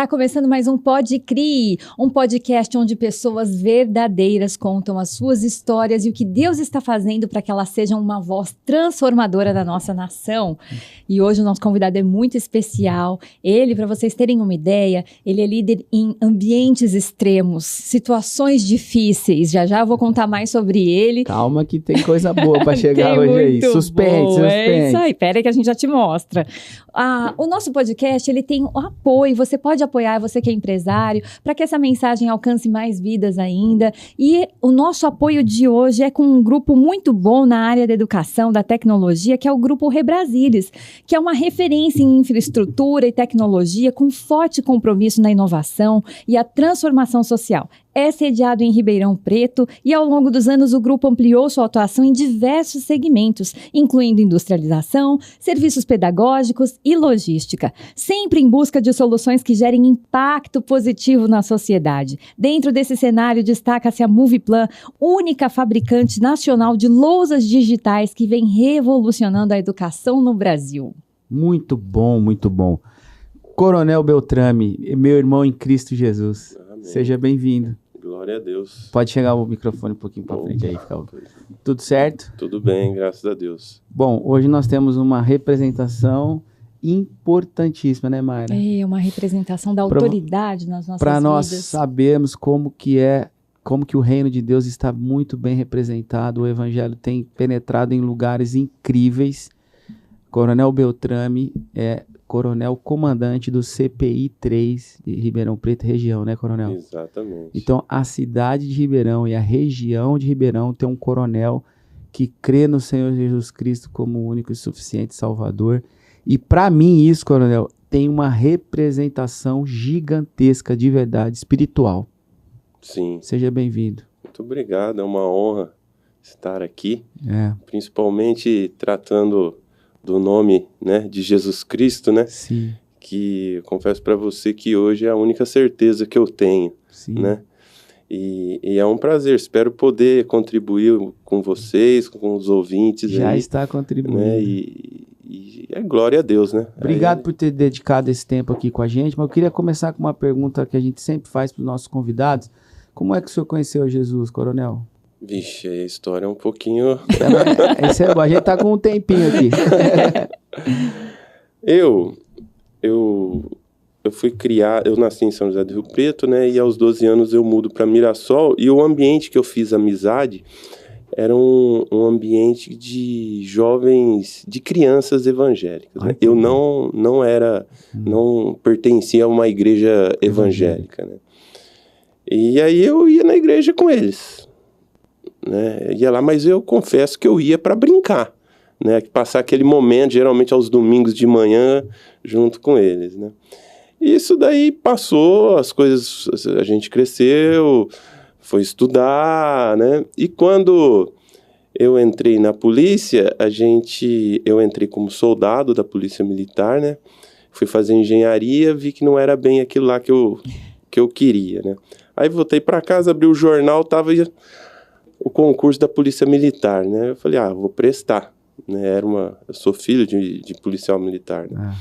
começando mais um Pode Crer, um podcast onde pessoas verdadeiras contam as suas histórias e o que Deus está fazendo para que elas sejam uma voz transformadora da nossa nação. E hoje o nosso convidado é muito especial. Ele, para vocês terem uma ideia, ele é líder em ambientes extremos, situações difíceis. Já já eu vou contar mais sobre ele. Calma que tem coisa boa para chegar hoje aí. Suspense. É isso aí, pera que a gente já te mostra. O nosso podcast, ele tem o apoio, você pode apoiar, você que é empresário, para que essa mensagem alcance mais vidas ainda. E o nosso apoio de hoje é com um grupo muito bom na área da educação, da tecnologia, que é o Grupo Rebrasilis, que é uma referência em infraestrutura e tecnologia com forte compromisso na inovação e a transformação social. É sediado em Ribeirão Preto e, ao longo dos anos, o grupo ampliou sua atuação em diversos segmentos, incluindo industrialização, serviços pedagógicos e logística, sempre em busca de soluções que gerem impacto positivo na sociedade. Dentro desse cenário, destaca-se a Moviplan, única fabricante nacional de lousas digitais que vem revolucionando a educação no Brasil. Muito bom, muito bom. Coronel Beltrame, meu irmão em Cristo Jesus. Amém. Seja bem-vindo. Glória a Deus. Pode chegar o microfone um pouquinho para frente aí. Tudo certo? Tudo bem, graças a Deus. Bom, hoje nós temos uma representação importantíssima, né, Mayra? É, uma representação da autoridade nas nossas vidas. Para nós sabermos como que o reino de Deus está muito bem representado, o evangelho tem penetrado em lugares incríveis. Coronel Beltrame é coronel comandante do CPI 3 de Ribeirão Preto região, né, coronel? Exatamente. Então, a cidade de Ribeirão e a região de Ribeirão tem um coronel que crê no Senhor Jesus Cristo como o único e suficiente Salvador. E para mim isso, coronel, tem uma representação gigantesca de verdade espiritual. Sim. Seja bem-vindo. Muito obrigado, é uma honra estar aqui, principalmente tratando do nome, né, de Jesus Cristo, né? Sim. Que eu confesso para você que hoje é a única certeza que eu tenho, sim, né? E é um prazer, espero poder contribuir com vocês, com os ouvintes. Já aí, está contribuindo. Né? E é glória a Deus, né? Obrigado por ter dedicado esse tempo aqui com a gente, mas eu queria começar com uma pergunta que a gente sempre faz para os nossos convidados. Como é que o senhor conheceu Jesus, coronel? Vixe, a história é um pouquinho... Isso é bom, a gente tá com um tempinho aqui. Eu fui criado, eu nasci em São José do Rio Preto, né, e aos 12 anos eu mudo para Mirassol, e o ambiente que eu fiz amizade era um ambiente de jovens, de crianças evangélicas, né? Eu não pertencia a uma igreja evangélica, né? E aí eu ia na igreja com eles, né? Ia lá, mas eu confesso que eu ia para brincar, né? Passar aquele momento, geralmente aos domingos de manhã, junto com eles, né? E isso daí passou, as coisas, a gente cresceu, foi estudar, né? E quando eu entrei na polícia, eu entrei como soldado da polícia militar, né? Fui fazer engenharia, vi que não era bem aquilo lá que eu queria, né? Aí voltei para casa, abri o jornal, tava o concurso da polícia militar, né? Eu falei, vou prestar, né? Eu sou filho de policial militar, né?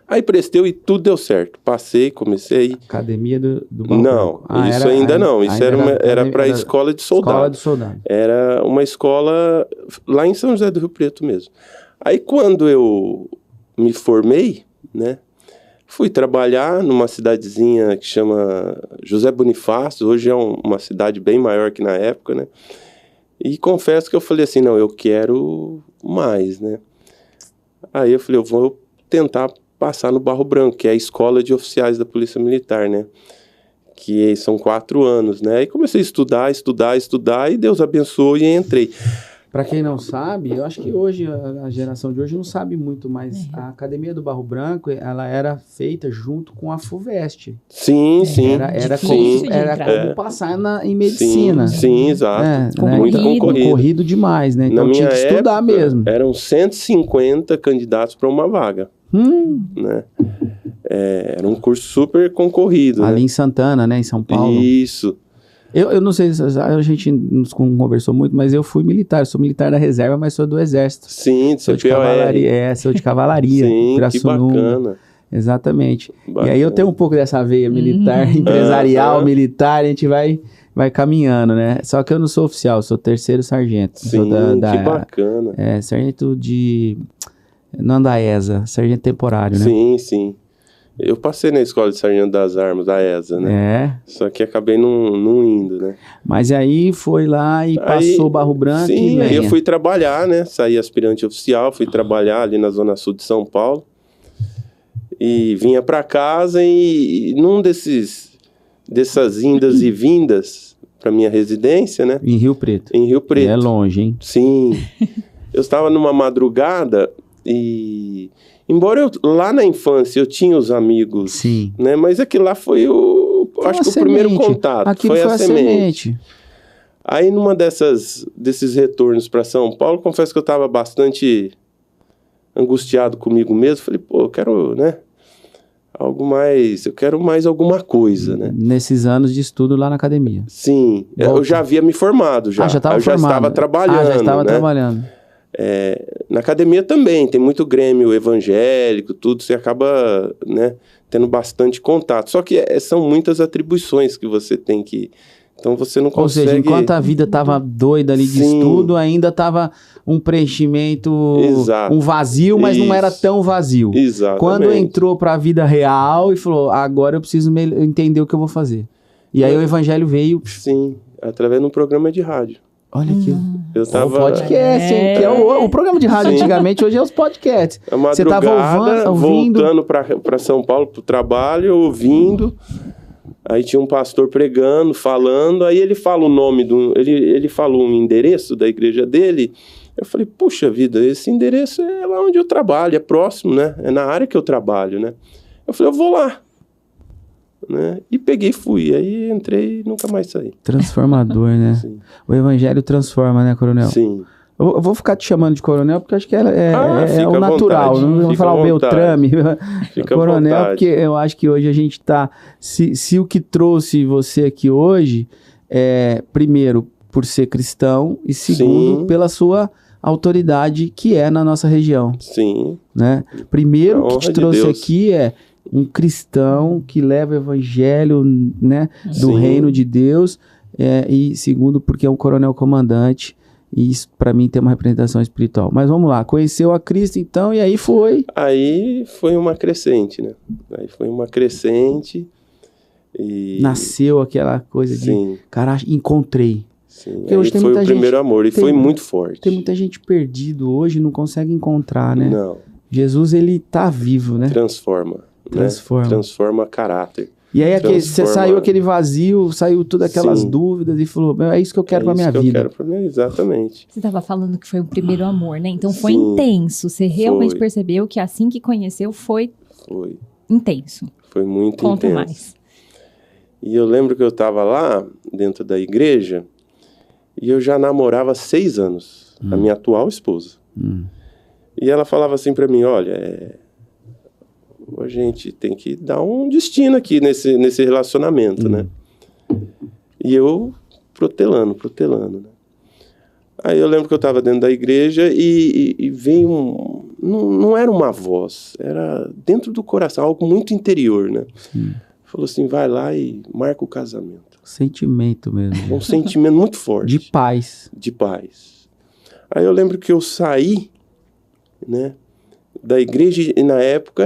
Aí prestei e tudo deu certo. Passei, comecei... Academia do Balcão. Não, isso ainda não. Isso era para a escola de soldado. Escola de soldado. Era uma escola lá em São José do Rio Preto mesmo. Aí quando eu me formei, né? Fui trabalhar numa cidadezinha que chama José Bonifácio. Hoje é uma cidade bem maior que na época, né? E confesso que eu falei assim, não, eu quero mais, né? Aí eu falei, eu vou tentar passar no Barro Branco, que é a escola de oficiais da Polícia Militar, né? Que são 4 anos, né? Aí comecei a estudar, e Deus abençoou e entrei. Para quem não sabe, eu acho que hoje, a geração de hoje não sabe muito, mas a Academia do Barro Branco, ela era feita junto com a FUVEST. Sim. Era como passar em medicina. Sim, exato. Muito concorrido demais, né? Então tinha que estudar mesmo. Eram 150 candidatos para uma vaga. Né? Era um curso super concorrido. Ali, né? Em Santana, né? Em São Paulo. Isso. Eu não sei se a gente não conversou muito, mas eu fui militar. Eu sou militar da reserva, mas sou do exército. Sim, sou de cavalaria. Sou de cavalaria. Sim, que bacana. Exatamente. Bacana. E aí eu tenho um pouco dessa veia militar, empresarial, militar, a gente vai caminhando, né? Só que eu não sou oficial, eu sou terceiro sargento. Sim, Sou que bacana. Sargento de... Não da ESA, sargento temporário, né? Sim, sim. Eu passei na escola de sargento das armas, da ESA, né? Só que acabei não indo, né? Mas aí foi lá e passou Barro Branco sim, e aí eu fui trabalhar, né? Saí aspirante oficial, fui trabalhar ali na Zona Sul de São Paulo. E vinha pra casa e num dessas indas e vindas pra minha residência, né? Em Rio Preto. Em Rio Preto. É longe, hein? Sim. Eu estava numa madrugada e... Embora lá na infância eu tinha os amigos, sim, né? Mas aquilo lá foi o primeiro contato. Aquilo foi a semente. Aí numa desses retornos para São Paulo, confesso que eu estava bastante angustiado comigo mesmo. Falei, pô, eu quero, né? Eu quero mais alguma coisa, né? Nesses anos de estudo lá na academia. Sim, eu já havia me formado já. Já estava formado. Já estava trabalhando. Já estava né? trabalhando. Na academia também, tem muito grêmio evangélico, tudo, você acaba, né, tendo bastante contato. Só que são muitas atribuições que você tem que... Então você não consegue... Ou seja, enquanto a vida estava doida ali de estudo, ainda estava um preenchimento, exato, um vazio, mas não era tão vazio. Exatamente. Quando entrou para a vida real e falou, agora eu preciso entender o que eu vou fazer. E aí o evangelho veio... Sim, através de um programa de rádio. Olha aqui, eu tava... podcast, hein? Que é o programa de rádio antigamente, hoje é os podcasts. A madrugada, você tava voltando para São Paulo, pro trabalho, ouvindo. Aí tinha um pastor pregando, falando. Aí ele fala o nome ele falou um endereço da igreja dele. Eu falei, puxa vida, esse endereço é lá onde eu trabalho, é próximo, né? É na área que eu trabalho, né? Eu falei, eu vou lá. Né? E peguei e fui. Aí entrei e nunca mais saí. Transformador, né? Sim. O evangelho transforma, né, coronel? Sim. Eu vou ficar te chamando de coronel porque acho que é o natural. Não vou falar o Beltrame. Coronel, porque eu acho que hoje a gente está... Se o que trouxe você aqui hoje é, primeiro, por ser cristão e segundo, sim, pela sua autoridade que é na nossa região. Sim. Né? Primeiro que te trouxe aqui é um cristão que leva o evangelho, né, do sim, reino de Deus, e segundo, porque é um coronel comandante, e isso para mim tem uma representação espiritual. Mas vamos lá, conheceu a Cristo então, e aí foi? Aí foi uma crescente, né? Aí foi uma crescente e... Nasceu aquela coisa sim, de, cara, encontrei. Sim, porque hoje tem foi o primeiro amor, e foi muito forte. Tem muita gente perdido hoje, não consegue encontrar, né? Não. Jesus, ele tá vivo, né? Transforma. Transforma. Né? Transforma caráter. E aí você saiu aquele vazio, saiu todas aquelas sim, dúvidas e falou, é isso que eu quero pra minha vida. Eu quero exatamente. Você estava falando que foi o primeiro amor, né? Então foi sim, intenso. Você realmente percebeu que assim que conheceu foi intenso. Foi muito Conta intenso. Mais. E eu lembro que eu estava lá dentro da igreja e eu já namorava há 6 anos, a minha atual esposa. E ela falava assim pra mim, olha, a gente tem que dar um destino aqui nesse relacionamento, né? E eu protelando, né? Aí eu lembro que eu estava dentro da igreja e veio não era uma voz, era dentro do coração, algo muito interior, né? Falou assim, vai lá e marca o casamento. Sentimento mesmo. Um sentimento muito forte. De paz. De paz. Aí eu lembro que eu saí, né, da igreja, e na época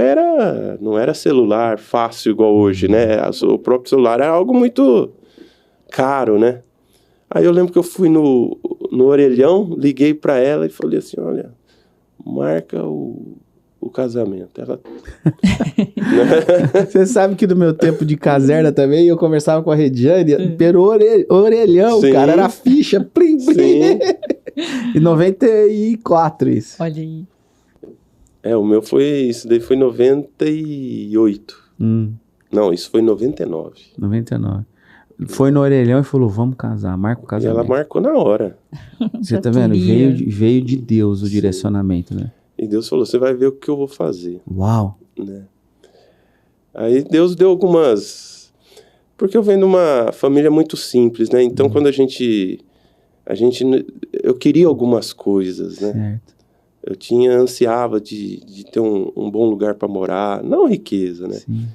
não era celular fácil igual hoje, né? O próprio celular era algo muito caro, né? Aí eu lembro que eu fui no orelhão, liguei para ela e falei assim, olha, marca o casamento. Ela... Você sabe que no meu tempo de caserna também, eu conversava com a Rediane pelo orelhão, sim, cara, era ficha, plim, plim. Em 94 isso. Olha aí. O meu isso daí foi 98. Não, isso foi 99. 99. Foi no orelhão e falou, vamos casar, marca o casamento. E ela marcou na hora. Você tá vendo? Veio de Deus o sim, direcionamento, né? E Deus falou, você vai ver o que eu vou fazer. Uau! Né? Aí Deus deu algumas... Porque eu venho de uma família muito simples, né? Então, quando eu queria algumas coisas, né? Certo. Eu ansiava de ter um bom lugar para morar, não riqueza, né? Sim.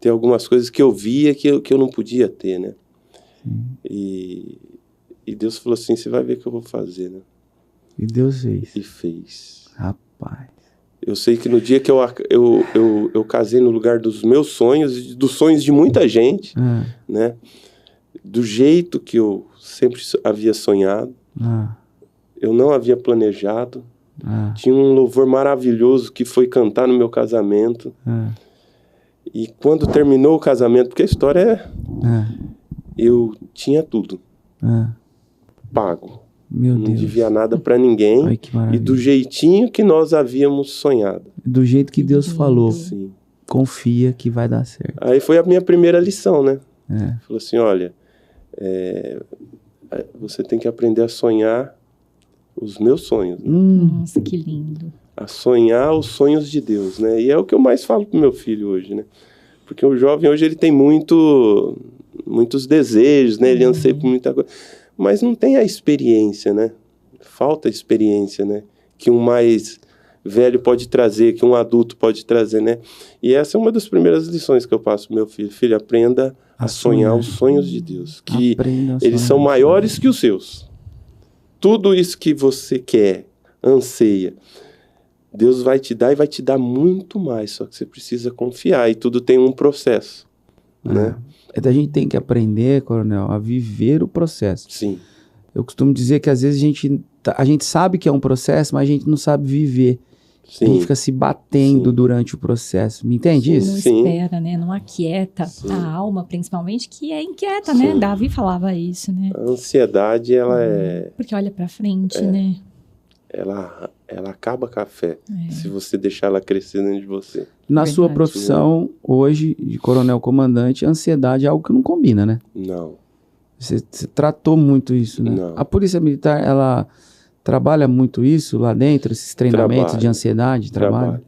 Ter algumas coisas que eu via que eu não podia ter, né? Sim. E Deus falou assim, você vai ver o que eu vou fazer, né? E Deus fez. E fez. Rapaz. Eu sei que no dia que eu casei no lugar dos meus sonhos e dos sonhos de muita gente, né? Do jeito que eu sempre havia sonhado, eu não havia planejado. Tinha um louvor maravilhoso que foi cantar no meu casamento. E quando terminou o casamento, porque a história eu tinha tudo pago. Meu não Deus. devia nada para ninguém. Ai, que maravilha. E do jeitinho que nós havíamos sonhado. Do jeito que Deus falou. Sim. Confia que vai dar certo. Aí foi a minha primeira lição, né? Falou assim, olha, você tem que aprender a sonhar os meus sonhos. Né? Nossa, que lindo. A sonhar os sonhos de Deus, né? E é o que eu mais falo pro meu filho hoje, né? Porque o jovem hoje, ele tem muitos desejos, né? Ele anseia por muita coisa. Mas não tem a experiência, né? Falta experiência, né? Que um mais velho pode trazer, que um adulto pode trazer, né? E essa é uma das primeiras lições que eu passo pro meu filho. Filho, aprenda a sonhar os sonhos de Deus. Que eles são maiores que os seus. Tudo isso que você quer, anseia, Deus vai te dar e vai te dar muito mais. Só que você precisa confiar e tudo tem um processo, né? A gente tem que aprender, Coronel, a viver o processo. Sim. Eu costumo dizer que às vezes a gente sabe que é um processo, mas a gente não sabe viver. Sim. A gente fica se batendo durante o processo. Me entende isso? Não espera, né? Não aquieta a alma, principalmente, que é inquieta, né? Davi falava isso, né? A ansiedade, ela Porque olha pra frente, né? Ela acaba com a fé, se você deixar ela crescer dentro de você. Na sua profissão, hoje, de coronel comandante, a ansiedade é algo que não combina, né? Não. Você tratou muito isso, né? Não. A Polícia Militar, ela trabalha muito isso lá dentro, esses treinamentos de ansiedade? Trabalha.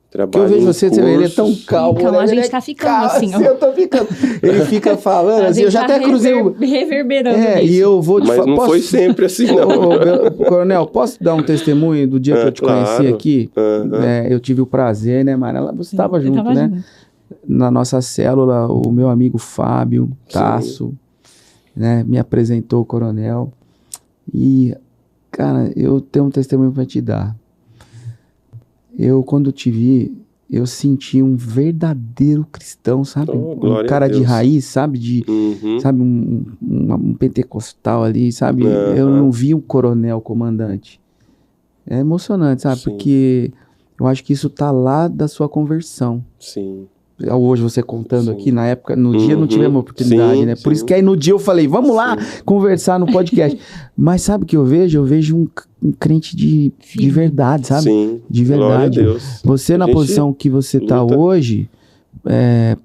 Porque eu vejo você, ele é tão calmo. Então, a gente tá ficando assim, ó. Eu tô ficando. Ele fica falando, assim, eu já até cruzei o... reverberando isso. E eu vou te falar... Mas não foi sempre assim, não. Coronel, posso dar um testemunho do dia que eu te conheci aqui? Eu tive o prazer, né, Mara? Você estava junto, né? Junto. Na nossa célula, o meu amigo Fábio Tasso, né, me apresentou o coronel. E, cara, eu tenho um testemunho para te dar. Quando te vi, eu senti um verdadeiro cristão, sabe? Um cara de raiz, sabe? Sabe, um pentecostal ali, sabe? Eu não vi um coronel comandante. É emocionante, sabe? Sim. Porque eu acho que isso tá lá da sua conversão. Sim. Hoje você contando aqui, na época, no dia não tivemos oportunidade, né? Por isso que aí no dia eu falei, vamos lá conversar no podcast. Mas sabe o que eu vejo? Eu vejo um crente de verdade, sabe? Sim. De verdade. Glória a Deus. Você na posição que você tá hoje,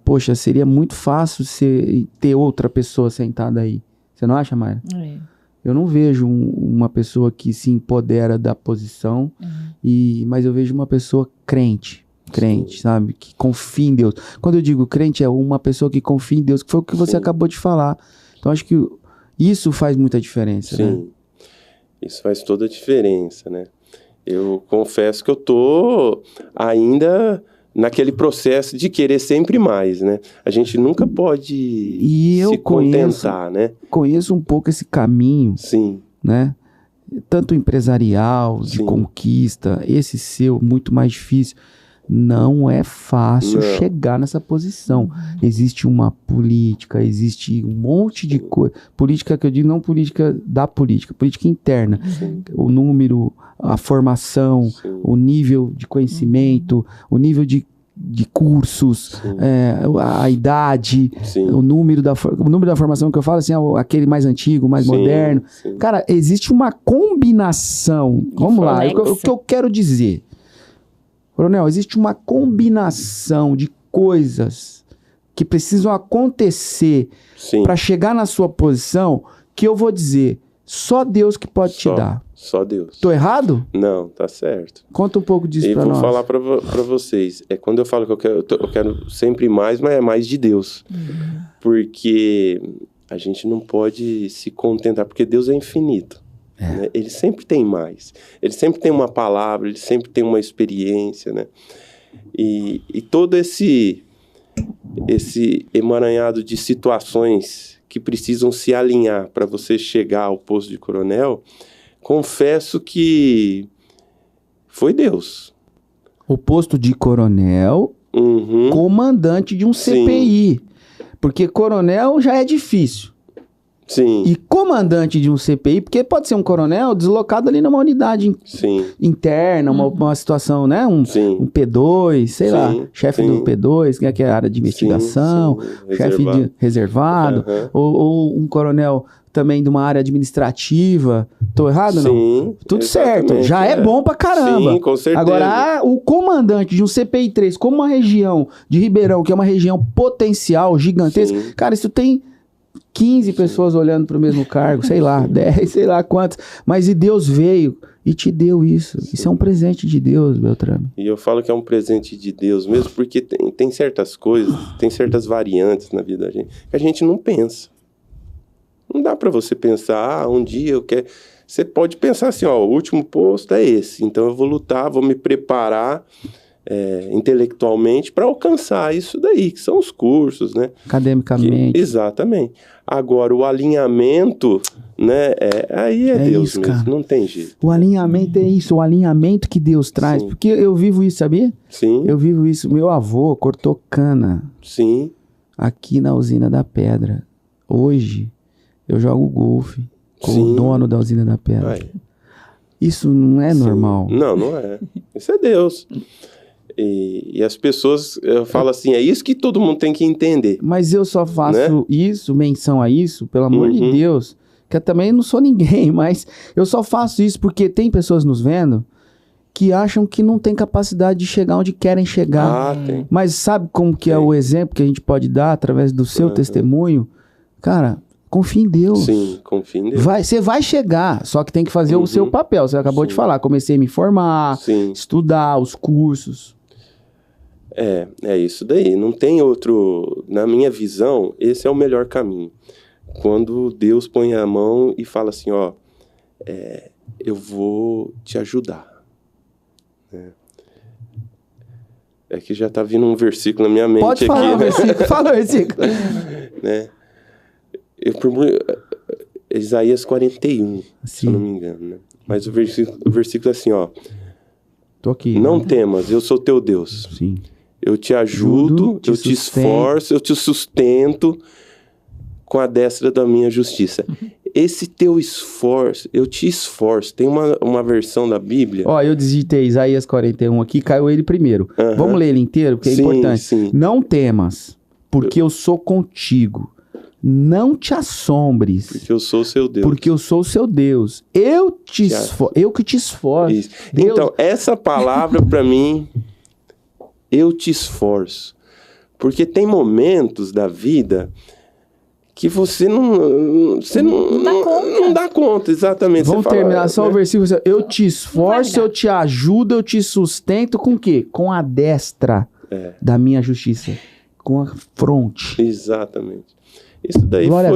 poxa, seria muito fácil ter outra pessoa sentada aí. Você não acha, Mayra? Eu não vejo uma pessoa que se empodera da posição, mas eu vejo uma pessoa crente, sabe? Que confia em Deus. Quando eu digo crente, é uma pessoa que confia em Deus, que foi o que você acabou de falar. Então, acho que isso faz muita diferença, né? Isso faz toda a diferença, né? Eu confesso que eu tô ainda naquele processo de querer sempre mais, né? A gente nunca pode se contentar, né? Conheço um pouco esse caminho, né? Tanto empresarial, de conquista, esse seu, muito mais difícil. Não é fácil chegar nessa posição. Existe uma política, existe um monte de coisa. Política que eu digo, não política da política, política interna. O número, a formação, o nível de conhecimento, o nível de cursos, a idade, o número da formação que eu falo, assim, aquele mais antigo, mais moderno. Cara, existe uma combinação. Vamos lá, o que eu quero dizer. Coronel, existe uma combinação de coisas que precisam acontecer para chegar na sua posição que eu vou dizer, só Deus que pode te dar. Só Deus. Tô errado? Não, tá certo. Conta um pouco disso pra nós. E vou falar pra vocês. Quando eu falo que eu quero sempre mais, mas é mais de Deus. Porque a gente não pode se contentar, porque Deus é infinito. né? Ele sempre tem mais. Ele sempre tem uma palavra, ele sempre tem uma experiência, né? E todo esse emaranhado de situações que precisam se alinhar para você chegar ao posto de coronel, confesso que foi Deus. O posto de coronel, comandante de um CPI. Porque coronel já é difícil. Sim. E comandante de um CPI, porque pode ser um coronel deslocado ali numa unidade interna, uma situação, né? Um P2, sei lá, chefe do P2, que é a área de investigação, chefe de reservado, ou um coronel também de uma área administrativa. Tô errado, não? Tudo certo. Já é bom pra caramba. Sim, com certeza. Agora, o comandante de um CPI 3, como uma região de Ribeirão, que é uma região potencial, gigantesca, cara, isso tem 15 pessoas olhando para o mesmo cargo, sei lá, 10, sei lá quantos. Mas e Deus veio e te deu isso. Isso é um presente de Deus, Beltrame. E eu falo que é um presente de Deus mesmo, porque tem certas coisas, tem certas variantes na vida da gente, que a gente não pensa. Não dá para você pensar, um dia eu quero... Você pode pensar assim, ó, o último posto é esse, então eu vou lutar, vou me preparar intelectualmente para alcançar isso daí, que são os cursos, né? Academicamente. Exatamente. Agora, o alinhamento, né? Aí é Deus isso, mesmo, cara. não tem jeito. O alinhamento é isso, o alinhamento que Deus traz. Porque eu vivo isso, sabia? Sim. Eu vivo isso. Meu avô cortou cana. Sim. Aqui na usina da Pedra. Hoje, eu jogo golfe com o dono da usina da Pedra. Isso não é normal. Não, não é. Isso é Deus. E as pessoas falam assim, é isso que todo mundo tem que entender. Mas eu só faço isso, menção a isso, pelo amor de Deus, que eu também não sou ninguém, mas eu só faço isso porque tem pessoas nos vendo que acham que não tem capacidade de chegar onde querem chegar. Tem. Mas sabe como que é o exemplo que a gente pode dar através do seu testemunho? Cara, confia em Deus. Sim, confia em Deus. Você vai chegar, só que tem que fazer o seu papel. Você acabou de falar, comecei a me formar, estudar os cursos. É isso daí. Não tem outro... Na minha visão, esse é o melhor caminho. Quando Deus põe a mão e fala assim, ó, eu vou te ajudar. É que já tá vindo um versículo na minha mente. Pode falar aqui, o versículo, fala o versículo. Né? Isaías 41, se eu não me engano, né? Mas o versículo é assim, ó. Tô aqui. Não temas, eu sou teu Deus. Sim. Eu te ajudo, eu te esforço, eu te sustento com a destra da minha justiça. Esse teu esforço, eu te esforço. Tem uma versão da Bíblia... Ó, eu digitei Isaías 41 aqui, caiu ele primeiro. Vamos ler ele inteiro, porque é importante. Sim. Não temas, porque eu sou contigo. Não te assombres. Porque eu sou o seu Deus. Porque eu sou o seu Deus. Eu que te esforço. Deus... Então, essa palavra para mim, eu te esforço. Porque tem momentos da vida que você não dá conta, exatamente. Vamos terminar só o versículo. Eu te esforço, eu te ajudo, eu te sustento com o quê? Com a destra da minha justiça. Com a fronte. Exatamente. Isso daí Glória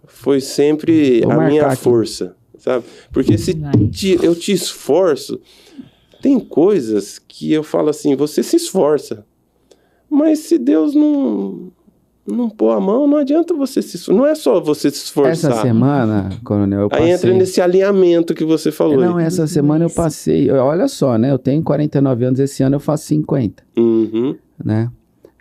foi sempre a minha força, sabe? Porque se eu te esforço, tem coisas que eu falo assim, você se esforça, mas se Deus não pôr a mão, não adianta você se esforçar. Não é só você se esforçar. Essa semana, coronel, eu passei... Aí entra nesse alinhamento que você falou. Não, essa semana eu passei... Olha só, né? Eu tenho 49 anos, esse ano eu faço 50. Né?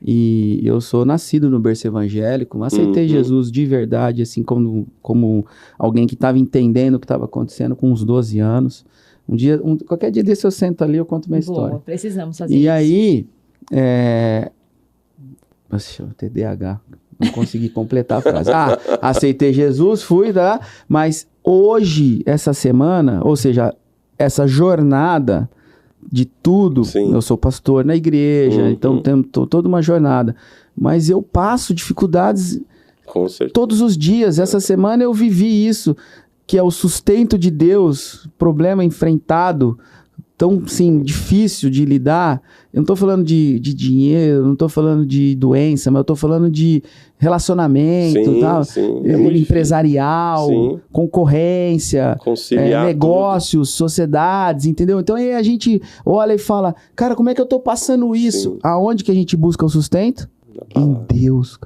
E eu sou nascido no berço evangélico, aceitei Jesus de verdade, assim, como alguém que estava entendendo o que estava acontecendo com uns 12 anos. Qualquer dia desse eu sento ali, eu conto minha história. Precisamos fazer isso. E aí... Nossa, TDAH, não consegui completar a frase. Aceitei Jesus, fui, tá? Mas hoje, essa semana, ou seja, essa jornada de tudo, eu sou pastor na igreja, então temos toda uma jornada, mas eu passo dificuldades todos os dias. Essa semana eu vivi isso, que é o sustento de Deus, problema enfrentado tão assim, difícil de lidar. Eu não estou falando de dinheiro, não estou falando de doença, mas eu estou falando de relacionamento, tal, empresarial, concorrência, negócios, sociedades, entendeu? Então aí a gente olha e fala, cara, como é que eu estou passando isso? Sim. Aonde que a gente busca o sustento? Em Deus.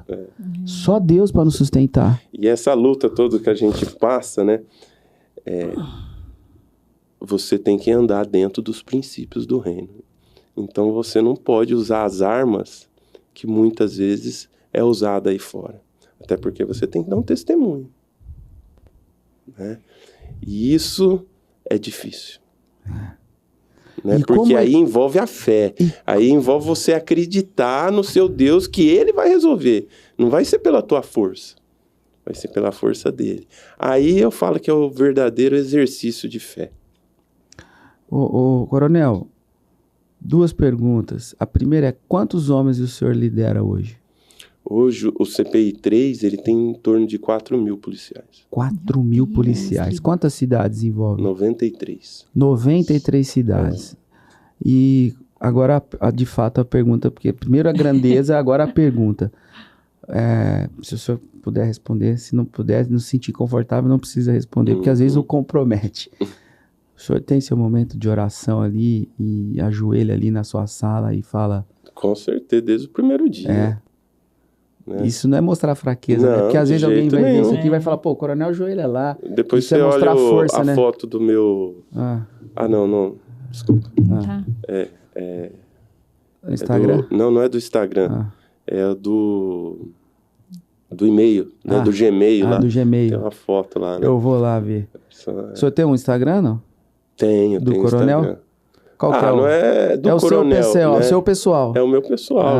Só Deus para nos sustentar. E essa luta toda que a gente passa, né? Você tem que andar dentro dos princípios do reino. Então você não pode usar as armas que muitas vezes é usada aí fora. Até porque você tem que dar um testemunho. Né? E isso é difícil. Né? Porque aí envolve a fé. Aí envolve você acreditar no seu Deus que Ele vai resolver. Não vai ser pela tua força. Vai ser pela força dele. Aí eu falo que é o verdadeiro exercício de fé. Ô, coronel, 2 perguntas. A primeira é, quantos homens o senhor lidera hoje? Hoje, o CPI 3, ele tem em torno de 4.000 policiais. 4.000 policiais. Quantas cidades envolve? 93. 93 cidades. E agora, de fato, a pergunta, porque primeiro a grandeza, agora a pergunta. Se o senhor puder responder, se não puder, não se sentir confortável, não precisa responder, porque às vezes o compromete. O senhor tem seu momento de oração ali e ajoelha ali na sua sala e fala... Com certeza, desde o primeiro dia. Né? Isso não é mostrar fraqueza, né? Porque às vezes alguém vai ver isso aqui e vai falar, pô, o coronel ajoelha lá. Depois você olha a foto do meu... não, desculpa. Instagram? Não é do Instagram. É do e-mail, né? Do Gmail lá. Do Gmail. Tem uma foto lá, né? Eu vou lá ver. O senhor tem um Instagram, não? Tenho, do coronel? Instagram. Qual que é? Não é do coronel, seu né? o seu pessoal. É o meu pessoal.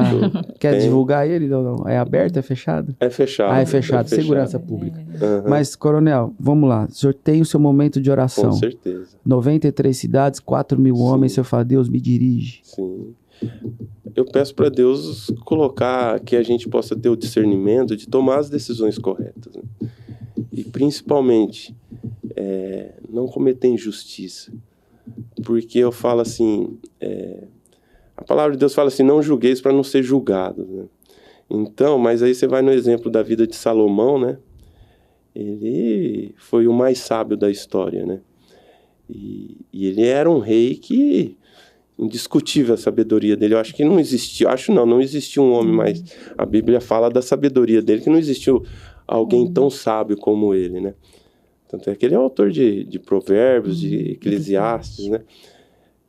Quer divulgar ele? Não. É aberto, é fechado? É fechado. É fechado. Segurança pública. Mas, coronel, vamos lá. O senhor tem o seu momento de oração. Com certeza. 93 cidades, 4.000 homens. O senhor fala, Deus me dirige. Sim. Eu peço para Deus colocar que a gente possa ter o discernimento de tomar as decisões corretas. Né? E, principalmente, não cometer injustiça. Porque eu falo assim, a palavra de Deus fala assim, não julgueis para não ser julgados, né? Então, mas aí você vai no exemplo da vida de Salomão, né? Ele foi o mais sábio da história, né? E ele era um rei que, indiscutível a sabedoria dele, eu acho que não existiu, não existiu um homem, mas a Bíblia fala da sabedoria dele, que não existiu alguém tão sábio como ele, né? Tanto é que ele é autor de Provérbios, de Eclesiastes, né?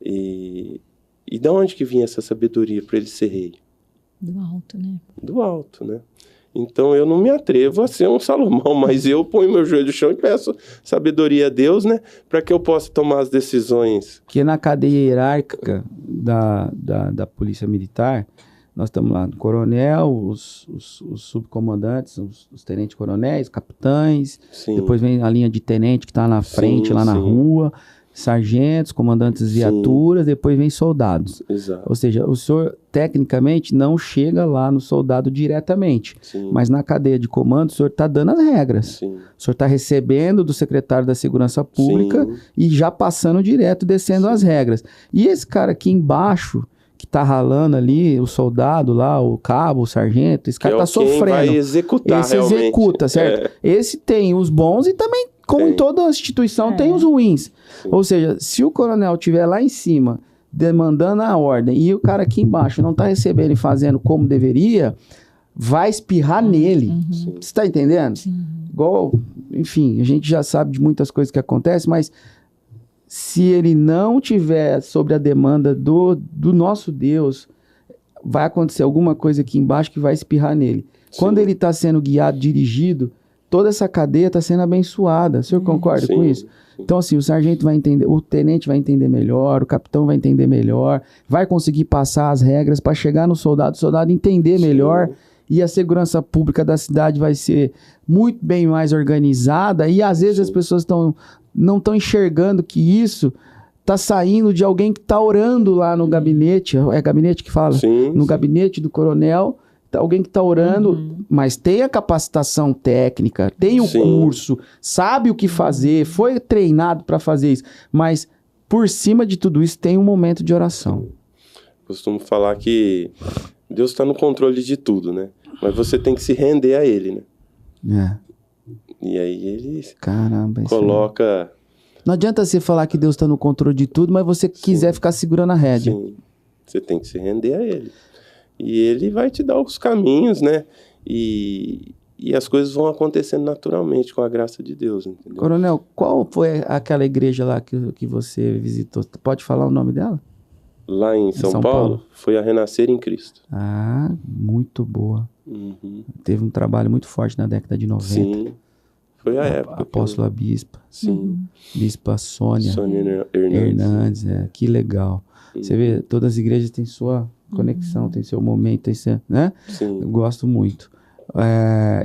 E de onde que vinha essa sabedoria para ele ser rei? Do alto, né? Do alto, né? Então eu não me atrevo a ser um Salomão, mas eu ponho meu joelho no chão e peço sabedoria a Deus, né? Para que eu possa tomar as decisões. Que na cadeia hierárquica da Polícia Militar, nós estamos lá no coronel, os subcomandantes, os tenentes-coronéis, capitães, depois vem a linha de tenente que está na frente, lá na rua, sargentos, comandantes de viaturas, depois vem soldados. Exato. Ou seja, o senhor, tecnicamente, não chega lá no soldado diretamente, mas na cadeia de comando, o senhor está dando as regras. O senhor está recebendo do secretário da Segurança Pública e já passando direto, descendo as regras. E esse cara aqui embaixo, que tá ralando ali, o soldado lá, o cabo, o sargento, esse cara tá sofrendo. Vai executar esse realmente. Executa, certo? Esse tem os bons e também, como em toda instituição, tem os ruins. Ou seja, se o coronel estiver lá em cima, demandando a ordem, e o cara aqui embaixo não tá recebendo e fazendo como deveria, vai espirrar nele. Você tá entendendo? Igual, enfim, a gente já sabe de muitas coisas que acontecem, mas... se ele não tiver sobre a demanda do nosso Deus, vai acontecer alguma coisa aqui embaixo que vai espirrar nele. Quando ele está sendo guiado, dirigido, toda essa cadeia está sendo abençoada. O senhor concorda com isso? Então, assim, o sargento vai entender, o tenente vai entender melhor, o capitão vai entender melhor, vai conseguir passar as regras para chegar no soldado, o soldado entender melhor, e a segurança pública da cidade vai ser muito bem mais organizada, e às vezes as pessoas não estão enxergando que isso está saindo de alguém que está orando lá no gabinete, é gabinete que fala? No gabinete do coronel, alguém que está orando, mas tem a capacitação técnica, tem o curso, sabe o que fazer, foi treinado para fazer isso, mas por cima de tudo isso, tem um momento de oração. Costumo falar que Deus está no controle de tudo, né? Mas você tem que se render a Ele, né? E aí Ele Caramba, coloca... Não adianta você falar que Deus está no controle de tudo, mas você quiser ficar segurando a rédea. Sim, você tem que se render a Ele. E Ele vai te dar os caminhos, né? E as coisas vão acontecendo naturalmente com a graça de Deus, entendeu? Coronel, qual foi aquela igreja lá que você visitou? Pode falar o nome dela? Lá em São Paulo, foi a Renascer em Cristo. Ah, muito boa. Teve um trabalho muito forte na década de 90. Sim, foi a época. Apóstola Bispa. Sim. Bispa Sônia Hernandes. Hernandes, que legal. Você vê, todas as igrejas têm sua conexão, tem seu momento, tem seu, né? Sim. Eu gosto muito.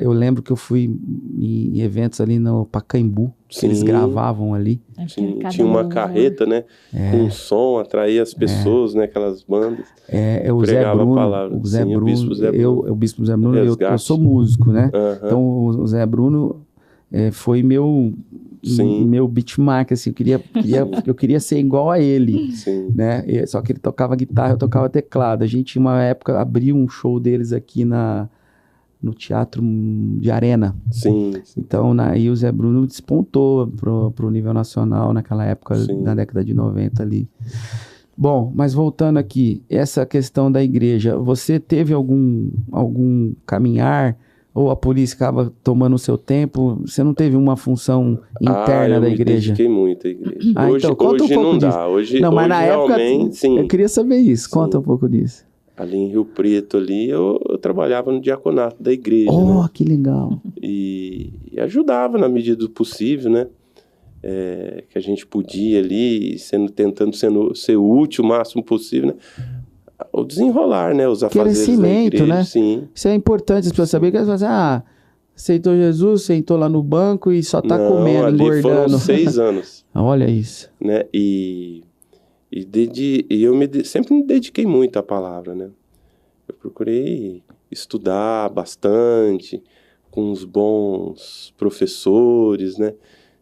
Eu lembro que eu fui em eventos ali no Pacaembu, que eles gravavam ali. Sim, tinha uma carreta, né? Com som, atraía as pessoas, né? Aquelas bandas. O Zé Bruno, o Bispo Zé Bruno, eu sou músico, né? Então o Zé Bruno foi meu beatmark, assim, eu queria ser igual a ele, né? Só que ele tocava guitarra, eu tocava teclado. A gente, uma época, abriu um show deles aqui no Teatro de Arena. Sim. Então, aí o Zé Bruno despontou pro nível nacional naquela época, na década de 90 ali. Bom, mas voltando aqui, essa questão da igreja, você teve algum caminhar, ou a polícia acaba tomando o seu tempo? Você não teve uma função interna da igreja? Eu me dediquei muito à igreja. Então, conta um pouco não disso. Dá. Hoje, mas na época, sim. Eu queria saber isso. Conta um pouco disso. Ali em Rio Preto, ali, eu trabalhava no diaconato da igreja, né? Que legal. E ajudava na medida do possível, né? Que a gente podia ali, tentando ser útil o máximo possível, né? O desenrolar, né? Os afazeres da igreja, né? Sim. Isso é importante as pessoas saberem, que elas falam assim, aceitou Jesus, sentou lá no banco e só tá comendo, ali engordando. Foram 6 anos. Olha isso. Né? E eu sempre me dediquei muito à palavra, né? Eu procurei estudar bastante, com uns bons professores, né?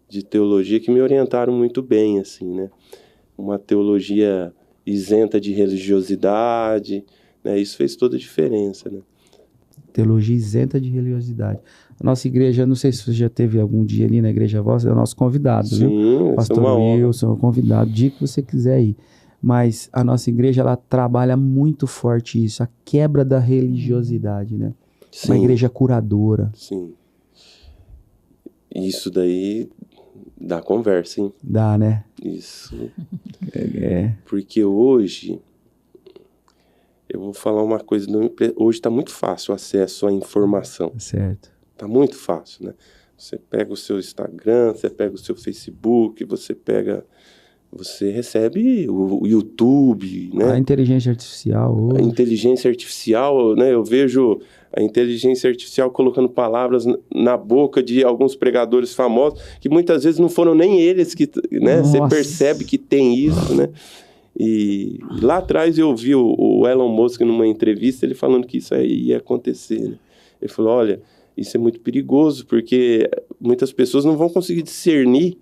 De teologia que me orientaram muito bem, assim, né? Uma teologia isenta de religiosidade, né? Isso fez toda a diferença, né? Teologia isenta de religiosidade. A nossa igreja, não sei se você já teve algum dia ali na igreja vossa, é o nosso convidado, sim, viu? Pastor Wilson, o convidado, dia que você quiser ir. Mas a nossa igreja, ela trabalha muito forte isso, a quebra da religiosidade, né? Sim. Uma igreja curadora. Sim. Isso daí dá conversa, hein? Dá, né? Isso. Porque hoje, eu vou falar uma coisa, hoje está muito fácil o acesso à informação. Certo. Está muito fácil, né? Você pega o seu Instagram, você pega o seu Facebook, você recebe o YouTube, né? A inteligência artificial hoje. A inteligência artificial, né? Eu vejo a inteligência artificial colocando palavras na boca de alguns pregadores famosos, que muitas vezes não foram nem eles que, né? Você percebe que tem isso, né? E lá atrás eu vi o Elon Musk numa entrevista, ele falando que isso aí ia acontecer, né? Ele falou, olha, isso é muito perigoso, porque muitas pessoas não vão conseguir discernir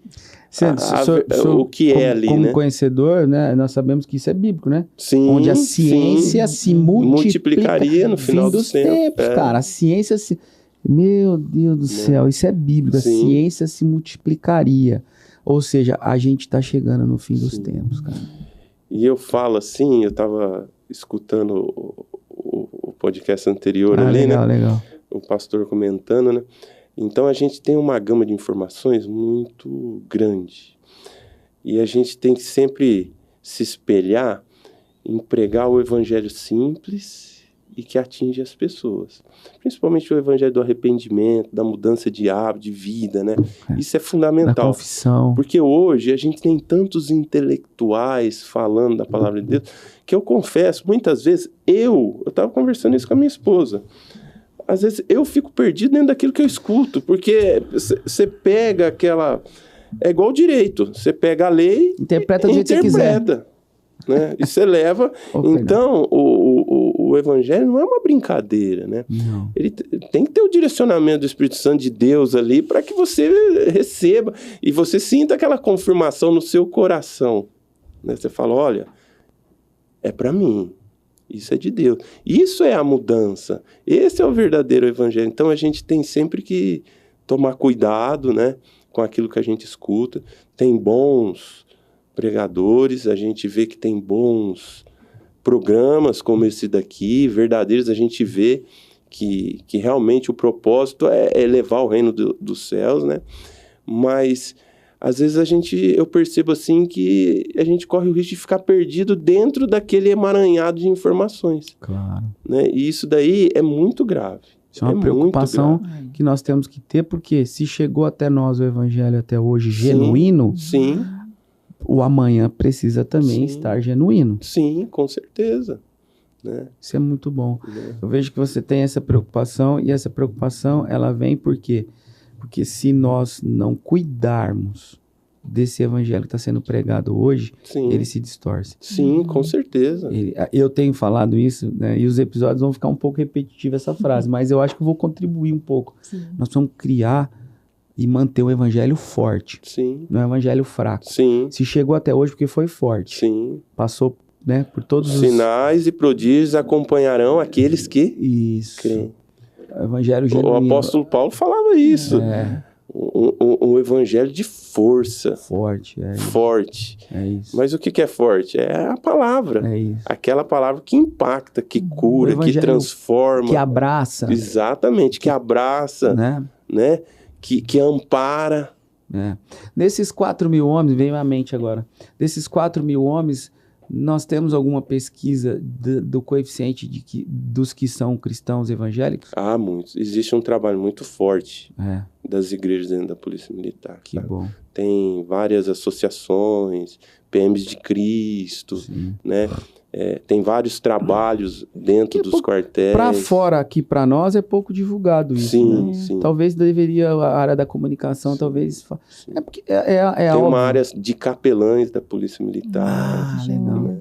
o que é ali, como né? Como conhecedor, né, nós sabemos que isso é bíblico, né? Sim, onde a ciência se multiplicaria no final dos tempos. Cara, a ciência se... Meu Deus do céu, isso é bíblico. Sim. A ciência se multiplicaria. Ou seja, a gente está chegando no fim dos tempos, cara. E eu falo assim, eu estava escutando o podcast anterior ali, legal, né? Legal. O pastor comentando, né? Então, a gente tem uma gama de informações muito grande. E a gente tem que sempre se espelhar em pregar o evangelho simples e que atinge as pessoas. Principalmente o evangelho do arrependimento, da mudança de hábito, de vida, né? Isso é fundamental. Da confissão. Porque hoje a gente tem tantos intelectuais falando da palavra de Deus, que eu confesso, muitas vezes, eu estava conversando isso com a minha esposa, às vezes eu fico perdido dentro daquilo que eu escuto, porque você pega aquela... É igual o direito, você pega a lei... Interpreta do jeito que você quiser. Né? E você leva... Então, o evangelho não é uma brincadeira, né? Não. Ele tem que ter o direcionamento do Espírito Santo de Deus ali para que você receba e você sinta aquela confirmação no seu coração, né? Você fala, olha, é para mim, isso é de Deus. Isso é a mudança, esse é o verdadeiro evangelho. Então a gente tem sempre que tomar cuidado, né, com aquilo que a gente escuta. Tem bons pregadores, a gente vê que tem bons programas como esse daqui, verdadeiros, a gente vê que realmente o propósito é levar o reino dos céus, né? Mas às vezes eu percebo assim que a gente corre o risco de ficar perdido dentro daquele emaranhado de informações. Claro. Né? E isso daí é muito grave. Isso é uma preocupação que nós temos que ter, porque se chegou até nós o evangelho até hoje genuíno, sim, o amanhã precisa também estar genuíno. Sim, com certeza. Né? Isso é muito bom. Eu vejo que você tem essa preocupação, e essa preocupação ela vem por quê? Porque se nós não cuidarmos desse evangelho que está sendo pregado hoje, ele se distorce. Sim, com certeza. Eu tenho falado isso, né, e os episódios vão ficar um pouco repetitivos essa frase, mas eu acho que eu vou contribuir um pouco. Sim. Nós vamos criar e manter o evangelho forte, não é um evangelho fraco. Sim. Se chegou até hoje porque foi forte. Sim. Passou, né, por todos os sinais e prodígios acompanharão aqueles que creem. O evangelho genuíno. O apóstolo Paulo falava isso. Um evangelho de força. Forte. Forte. É isso. Mas o que é forte? É a palavra. É isso. Aquela palavra que impacta, que cura, que transforma. Que abraça. Exatamente, que abraça. Né? Que ampara. Desses 4.000 homens, veio à mente agora, desses 4.000 homens, nós temos alguma pesquisa do coeficiente dos que são cristãos evangélicos? Muitos. Existe um trabalho muito forte das igrejas dentro da Polícia Militar. Que bom. Tem várias associações, PMs de Cristo, né? Tem vários trabalhos dentro dos quartéis. Para fora, aqui para nós, é pouco divulgado isso. Sim. Talvez deveria, a área da comunicação, talvez... É porque tem uma área de capelães da Polícia Militar. Legal. Né?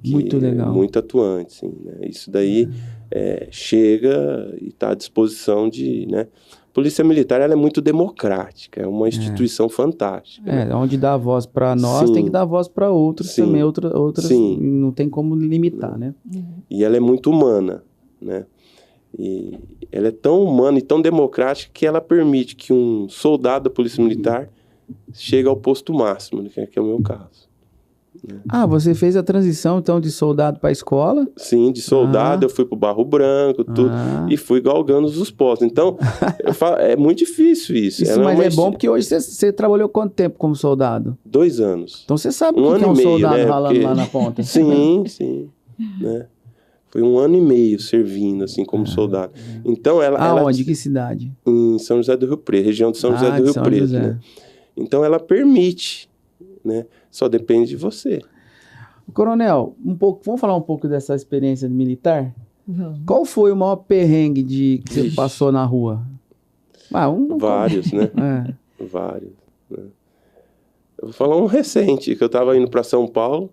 Muito legal. Muito atuante, sim. Né? Isso daí chega e está à disposição de... Né? A Polícia Militar ela é muito democrática, é uma instituição fantástica. Né? Onde dá voz para nós, tem que dar voz para outros também, outras não tem como limitar, né? E ela é muito humana, né? E ela é tão humana e tão democrática que ela permite que um soldado da Polícia Militar chegue ao posto máximo, né? Que é o meu caso. Você fez a transição, então, de soldado para a escola? Sim, de soldado eu fui para o Barro Branco, tudo, e fui galgando os postos. Então, é muito difícil isso. Mas é bom porque hoje você trabalhou quanto tempo como soldado? 2 anos. Então você sabe o que é um soldado ralando lá na ponta. Sim. Né? Foi 1 ano e meio servindo, assim, como soldado. Então, Aonde? Que cidade? Em São José do Rio Preto, região de São José do Rio Preto. Né? Então, ela permite, né? Só depende de você. Coronel, vamos falar um pouco dessa experiência militar? Qual foi o maior perrengue que você passou na rua? Vários, né? Vários. Né? Eu vou falar um recente, que eu estava indo para São Paulo,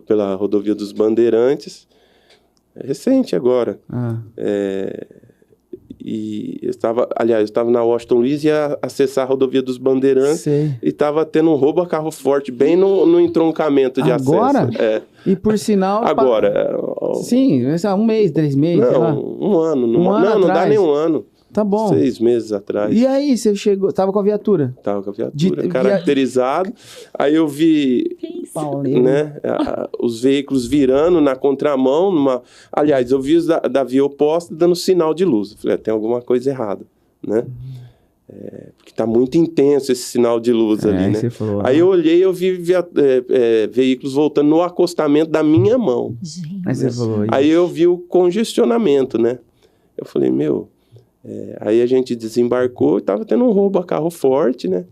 pela rodovia dos Bandeirantes. É recente agora. E eu estava na Washington Luiz e ia acessar a rodovia dos Bandeirantes e estava tendo um roubo a carro forte bem no entroncamento de acesso. Agora? E por sinal... Agora. Sim, 1 mês, 3 meses, sei lá. 1 ano. Não dá nem 1 ano. Tá bom. 6 meses atrás. E aí, você chegou, tava com a viatura? Tava com a viatura, caracterizado. Aí eu vi, né, os veículos virando na contramão. Aliás, eu vi os da via oposta dando sinal de luz. Eu falei, tem alguma coisa errada, né? Porque tá muito intenso esse sinal de luz ali, né? Aí eu olhei e eu vi veículos voltando no acostamento da minha mão. Aí eu vi o congestionamento, né? Eu falei, aí a gente desembarcou e estava tendo um roubo a carro forte, né?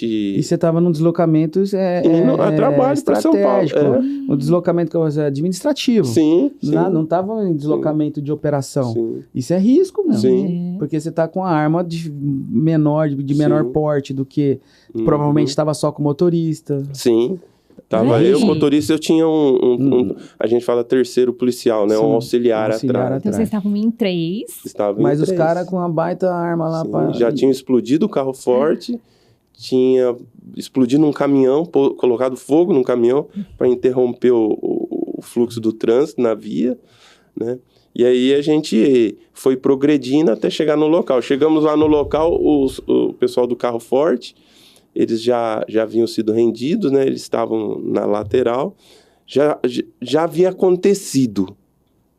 E você estava num deslocamento trabalho para São Paulo. Um deslocamento administrativo. Sim. Não estava em deslocamento de operação. Sim. Isso é risco mesmo. Sim. Porque você está com a arma de menor porte do que provavelmente estava só com o motorista. Sim. Tava eu, motorista, eu tinha a gente fala terceiro policial, né? Um auxiliar atrás. Então vocês estavam em 3. Mas os caras com uma baita arma lá para... Já tinham explodido o carro forte tinha explodido um caminhão, colocado fogo num caminhão para interromper o fluxo do trânsito na via, né? E aí a gente foi progredindo até chegar no local. Chegamos lá no local, o pessoal do carro forte, eles já haviam sido rendidos, né? Eles estavam na lateral. Já havia acontecido,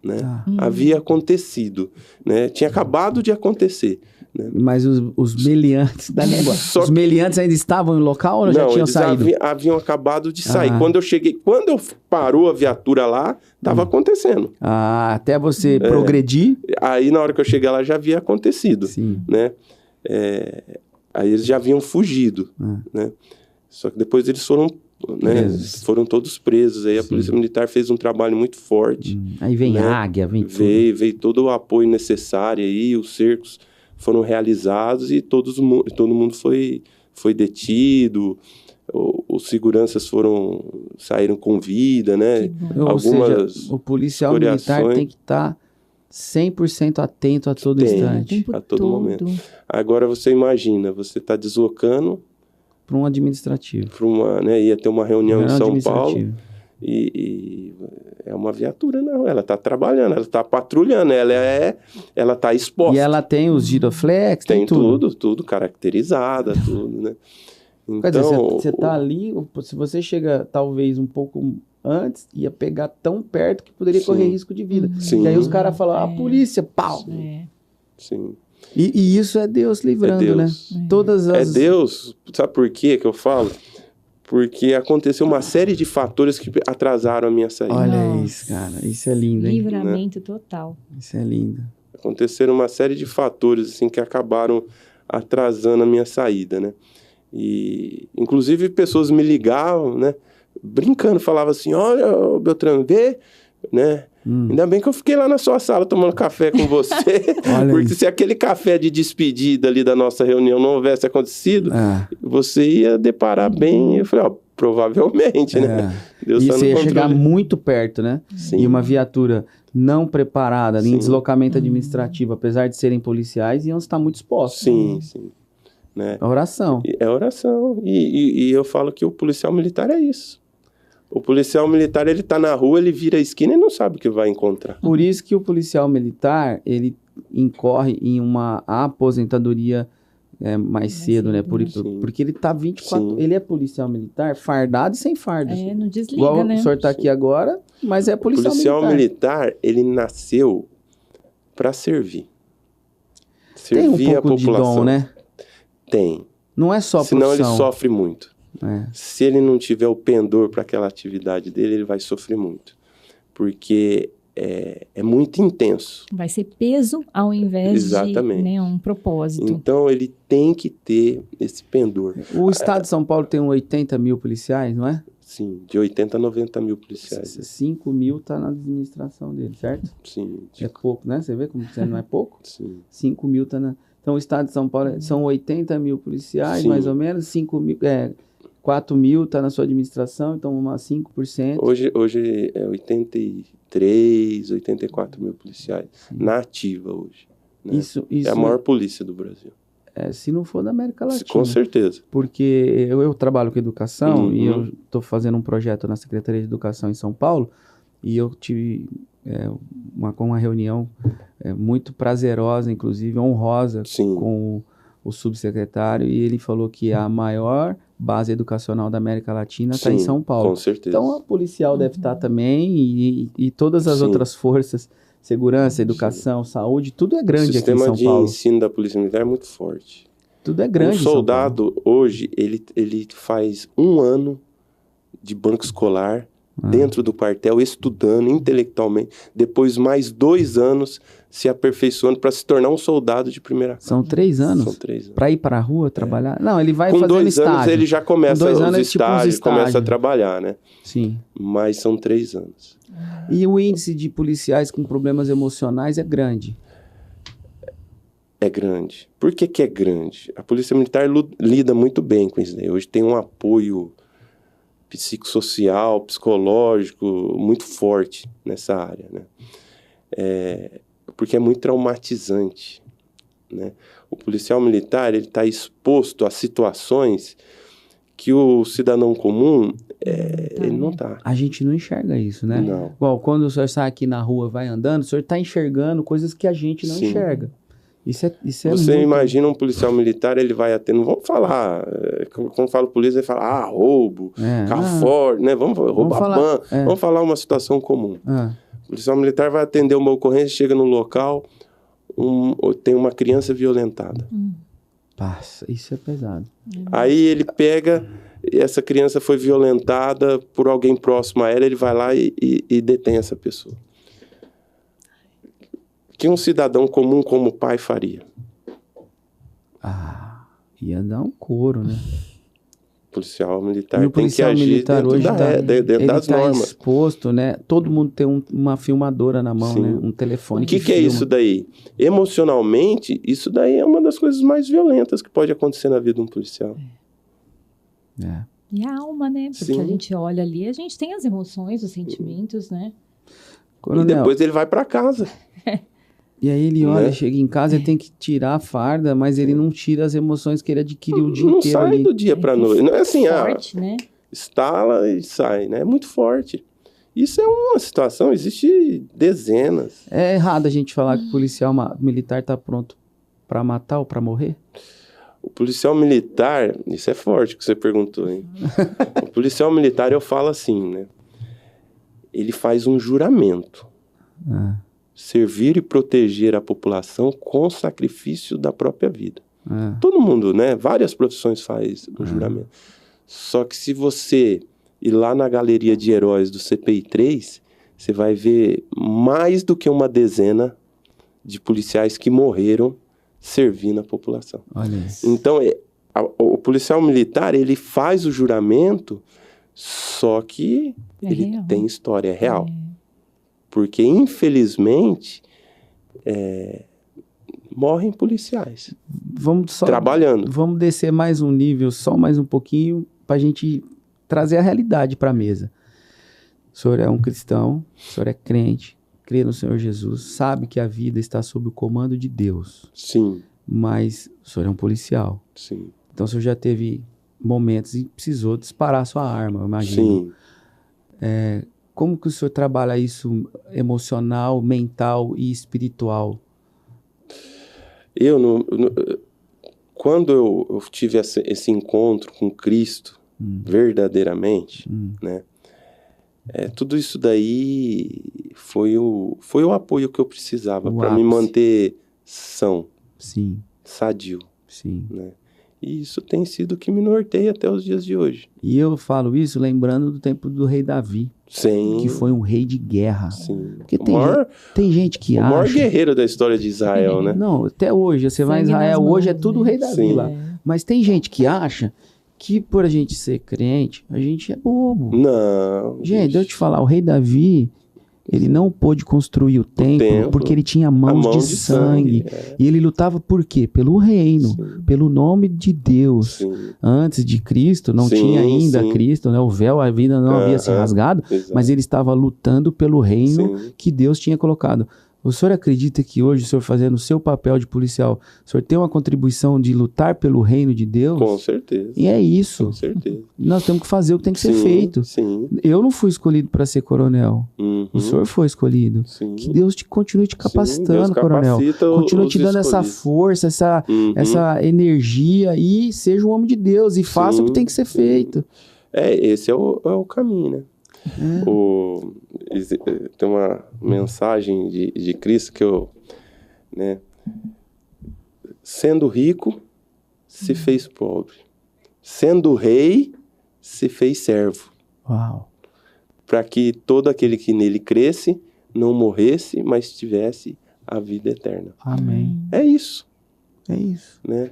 né? Havia acontecido, né? Tinha acabado de acontecer. Né? Mas os meliantes da língua, os meliantes ainda estavam no local ou já tinham saído? Não, eles haviam acabado de sair. Quando eu parou a viatura lá, estava acontecendo. Até você progredir? Aí, na hora que eu cheguei lá, já havia acontecido. Sim. Né? Aí eles já haviam fugido. Né? Só que depois eles foram... Né? Foram todos presos. Aí a Polícia Militar fez um trabalho muito forte. Aí vem né? águia, vem tudo. Veio todo o apoio necessário aí, os cercos foram realizados e todo mundo foi detido, os seguranças saíram com vida, né? Ou seja, o policial militar tem que estar 100% atento a todo instante. A todo momento. Agora você imagina, você está deslocando para um administrativo. Né, ia ter uma reunião em São Paulo e é uma viatura, não. Ela está trabalhando, ela está patrulhando, ela está exposta. E ela tem os giroflex, tem tudo caracterizada, tudo, né? Então, quer dizer, você está ali, se você chega talvez um pouco antes, ia pegar tão perto que poderia correr risco de vida. E aí os caras falam, a polícia, pau! Sim. E isso é Deus livrando, né? Todas as... É Deus, sabe por quê que eu falo? Porque aconteceu uma série de fatores que atrasaram a minha saída. Olha isso, cara, isso é lindo, hein? Livramento total. Isso é lindo. Aconteceram uma série de fatores, assim, que acabaram atrasando a minha saída, né? E, inclusive, pessoas me ligavam, né? Brincando, falavam assim, olha, Beltrano, vê, né? Ainda bem que eu fiquei lá na sua sala tomando café com você, porque se aquele café de despedida ali da nossa reunião não houvesse acontecido, você ia deparar bem. Eu falei, provavelmente, né? Deus e você ia chegar muito perto, né? Sim. E uma viatura não preparada, em deslocamento administrativo, apesar de serem policiais, iam estar muito expostos. Sim. Né? É oração. É oração. E eu falo que o policial militar é isso. O policial militar, ele tá na rua, ele vira a esquina e não sabe o que vai encontrar. Por isso que o policial militar, ele incorre em uma aposentadoria mais cedo, né? Porque ele tá 24... Ele é policial militar fardado e sem fardo. Não desliga, igual né? O senhor tá aqui agora, mas é policial militar. O policial militar, ele nasceu para servir. Tem um pouco de dom, né? Tem. Não é só senão profissão. Ele sofre muito. Se ele não tiver o pendor para aquela atividade dele, ele vai sofrer muito. Porque é muito intenso. Vai ser peso ao invés de um propósito. Então, ele tem que ter esse pendor. O estado de São Paulo tem 80 mil policiais, não é? Sim, de 80 a 90 mil policiais. 5 mil está na administração dele, certo? Sim. É pouco, né? Você vê como você não é pouco? Sim. 5 mil está na... Então, o estado de São Paulo são 80 mil policiais, mais ou menos, 5 mil... 4 mil está na sua administração, então umas 5%. Hoje é 83, 84 mil policiais na ativa hoje. Né? Isso é a maior polícia do Brasil. Se não for da América Latina. Com certeza. Porque eu trabalho com educação e eu estou fazendo um projeto na Secretaria de Educação em São Paulo e eu tive uma reunião muito prazerosa, inclusive honrosa, com o subsecretário, e ele falou que a maior base educacional da América Latina está em São Paulo. Com certeza. Então, a policial deve estar também, e todas as outras forças, segurança, educação, saúde, tudo é grande aqui em São Paulo. O sistema de ensino da Polícia Militar é muito forte. Tudo é grande. Um soldado, hoje, ele faz 1 ano de banco escolar dentro do quartel, estudando intelectualmente, depois mais 2 anos se aperfeiçoando para se tornar um soldado de primeira classe. São 3 anos? São 3 anos. Para ir para a rua trabalhar? Não, ele vai com fazendo 2 estágio. anos ele já começa os estágios, começa a estágio. trabalhar, né? Sim. Mas são 3 anos. E o índice de policiais com problemas emocionais é grande? É grande. Por que é grande? A Polícia Militar lida muito bem com isso daí. Hoje tem um apoio psicossocial, psicológico muito forte nessa área, né? Porque é muito traumatizante né? O policial militar, ele está exposto a situações que o cidadão comum, ele não está. A gente não enxerga isso, né? Não. Igual, quando o senhor sai aqui na rua, vai andando, o senhor está enxergando coisas que a gente não Sim. enxerga. Isso é Você muito... imagina um policial militar, ele vai até, não vamos falar, quando fala polícia, ele fala, roubo, carro forte, né? Vamos roubar falar, ban, vamos falar uma situação comum. O policial militar vai atender uma ocorrência, chega no local, tem uma criança violentada. Passa, isso é pesado. Aí ele pega, essa criança foi violentada por alguém próximo a ela, ele vai lá e detém essa pessoa. O que um cidadão comum como pai faria? Ia dar um couro, né? O policial militar E o tem policial que agir militar dentro, hoje dentro das normas. exposto, né? Todo mundo tem uma filmadora na mão, Sim. né? Um telefone O que é isso daí? Emocionalmente, isso daí é uma das coisas mais violentas que pode acontecer na vida de um policial. E a alma, né? Porque Sim. a gente olha ali, a gente tem as emoções, os sentimentos, né? Coronel, E depois ele vai para casa. e aí ele olha, né? chega em casa, ele tem que tirar a farda, mas ele não tira as emoções que ele adquiriu o dia Não inteiro sai ali. do dia para noite. Não é assim, Forte, né? Estala e sai, né? É muito forte. Isso é uma situação, existe dezenas. É errado a gente falar que o policial militar tá pronto para matar ou para morrer? O policial militar, isso é forte que você perguntou, hein? O policial militar, eu falo assim, né? Ele faz um juramento. Servir e proteger a população com sacrifício da própria vida. Todo mundo, né? Várias profissões faz o juramento. Só que se você ir lá na galeria de heróis do CPI 3, você vai ver mais do que uma dezena de policiais que morreram servindo a população. Olha isso. Então, o policial militar, ele faz o juramento, só que ele real. tem história, é real. Porque, infelizmente, morrem policiais trabalhando. Vamos descer mais um nível, só mais um pouquinho, para a gente trazer a realidade para a mesa. O senhor é um cristão, o senhor é crente, crê no Senhor Jesus, sabe que a vida está sob o comando de Deus. Sim, Mas o senhor é um policial. sim, Então o senhor já teve momentos e precisou disparar sua arma, eu imagino. sim. Como que o senhor trabalha isso emocional, mental e espiritual? Quando eu tive esse encontro com Cristo, verdadeiramente, né? Tudo isso daí foi o apoio que eu precisava para me manter são, Sim, sadio, sim. né? E isso tem sido o que me norteia até os dias de hoje. E eu falo isso lembrando do tempo do rei Davi, Sim. que foi um rei de guerra. Sim. Porque tem gente que o acha... maior guerreiro da história de Israel, né? Não, até hoje, você vai em Sangue Israel, nas hoje é mãos, tudo né? rei Davi Sim. lá. Mas tem gente que acha que por a gente ser crente, a gente é bobo. Não. Gente, deixa eu te falar, o rei Davi, ele não pôde construir o templo porque ele tinha mãos de sangue. E ele lutava por quê? Pelo reino, Sim. pelo nome de Deus. Sim. Antes de Cristo, não Sim, tinha ainda sim. Cristo, né? O véu, a vida não havia se rasgado, Exato. mas ele estava lutando pelo reino Sim. que Deus tinha colocado. O senhor acredita que hoje, o senhor fazendo o seu papel de policial, o senhor tem uma contribuição de lutar pelo reino de Deus? Com certeza. E é isso. Com certeza. Nós temos que fazer o que tem que ser Sim, feito. Sim. Eu não fui escolhido para ser coronel. Uhum. O senhor foi escolhido. Sim. Que Deus continue te capacitando, Sim, Deus coronel. capacita Continue os te dando essa escolhidos. força, essa energia e seja um homem de Deus e faça o que tem que ser feito. Esse é o caminho, né? Tem uma mensagem de Cristo que né? Sendo rico, se fez pobre. Sendo rei, se fez servo. Uau. Para que todo aquele que nele cresce não morresse, mas tivesse a vida eterna. Amém. É isso, É isso. né?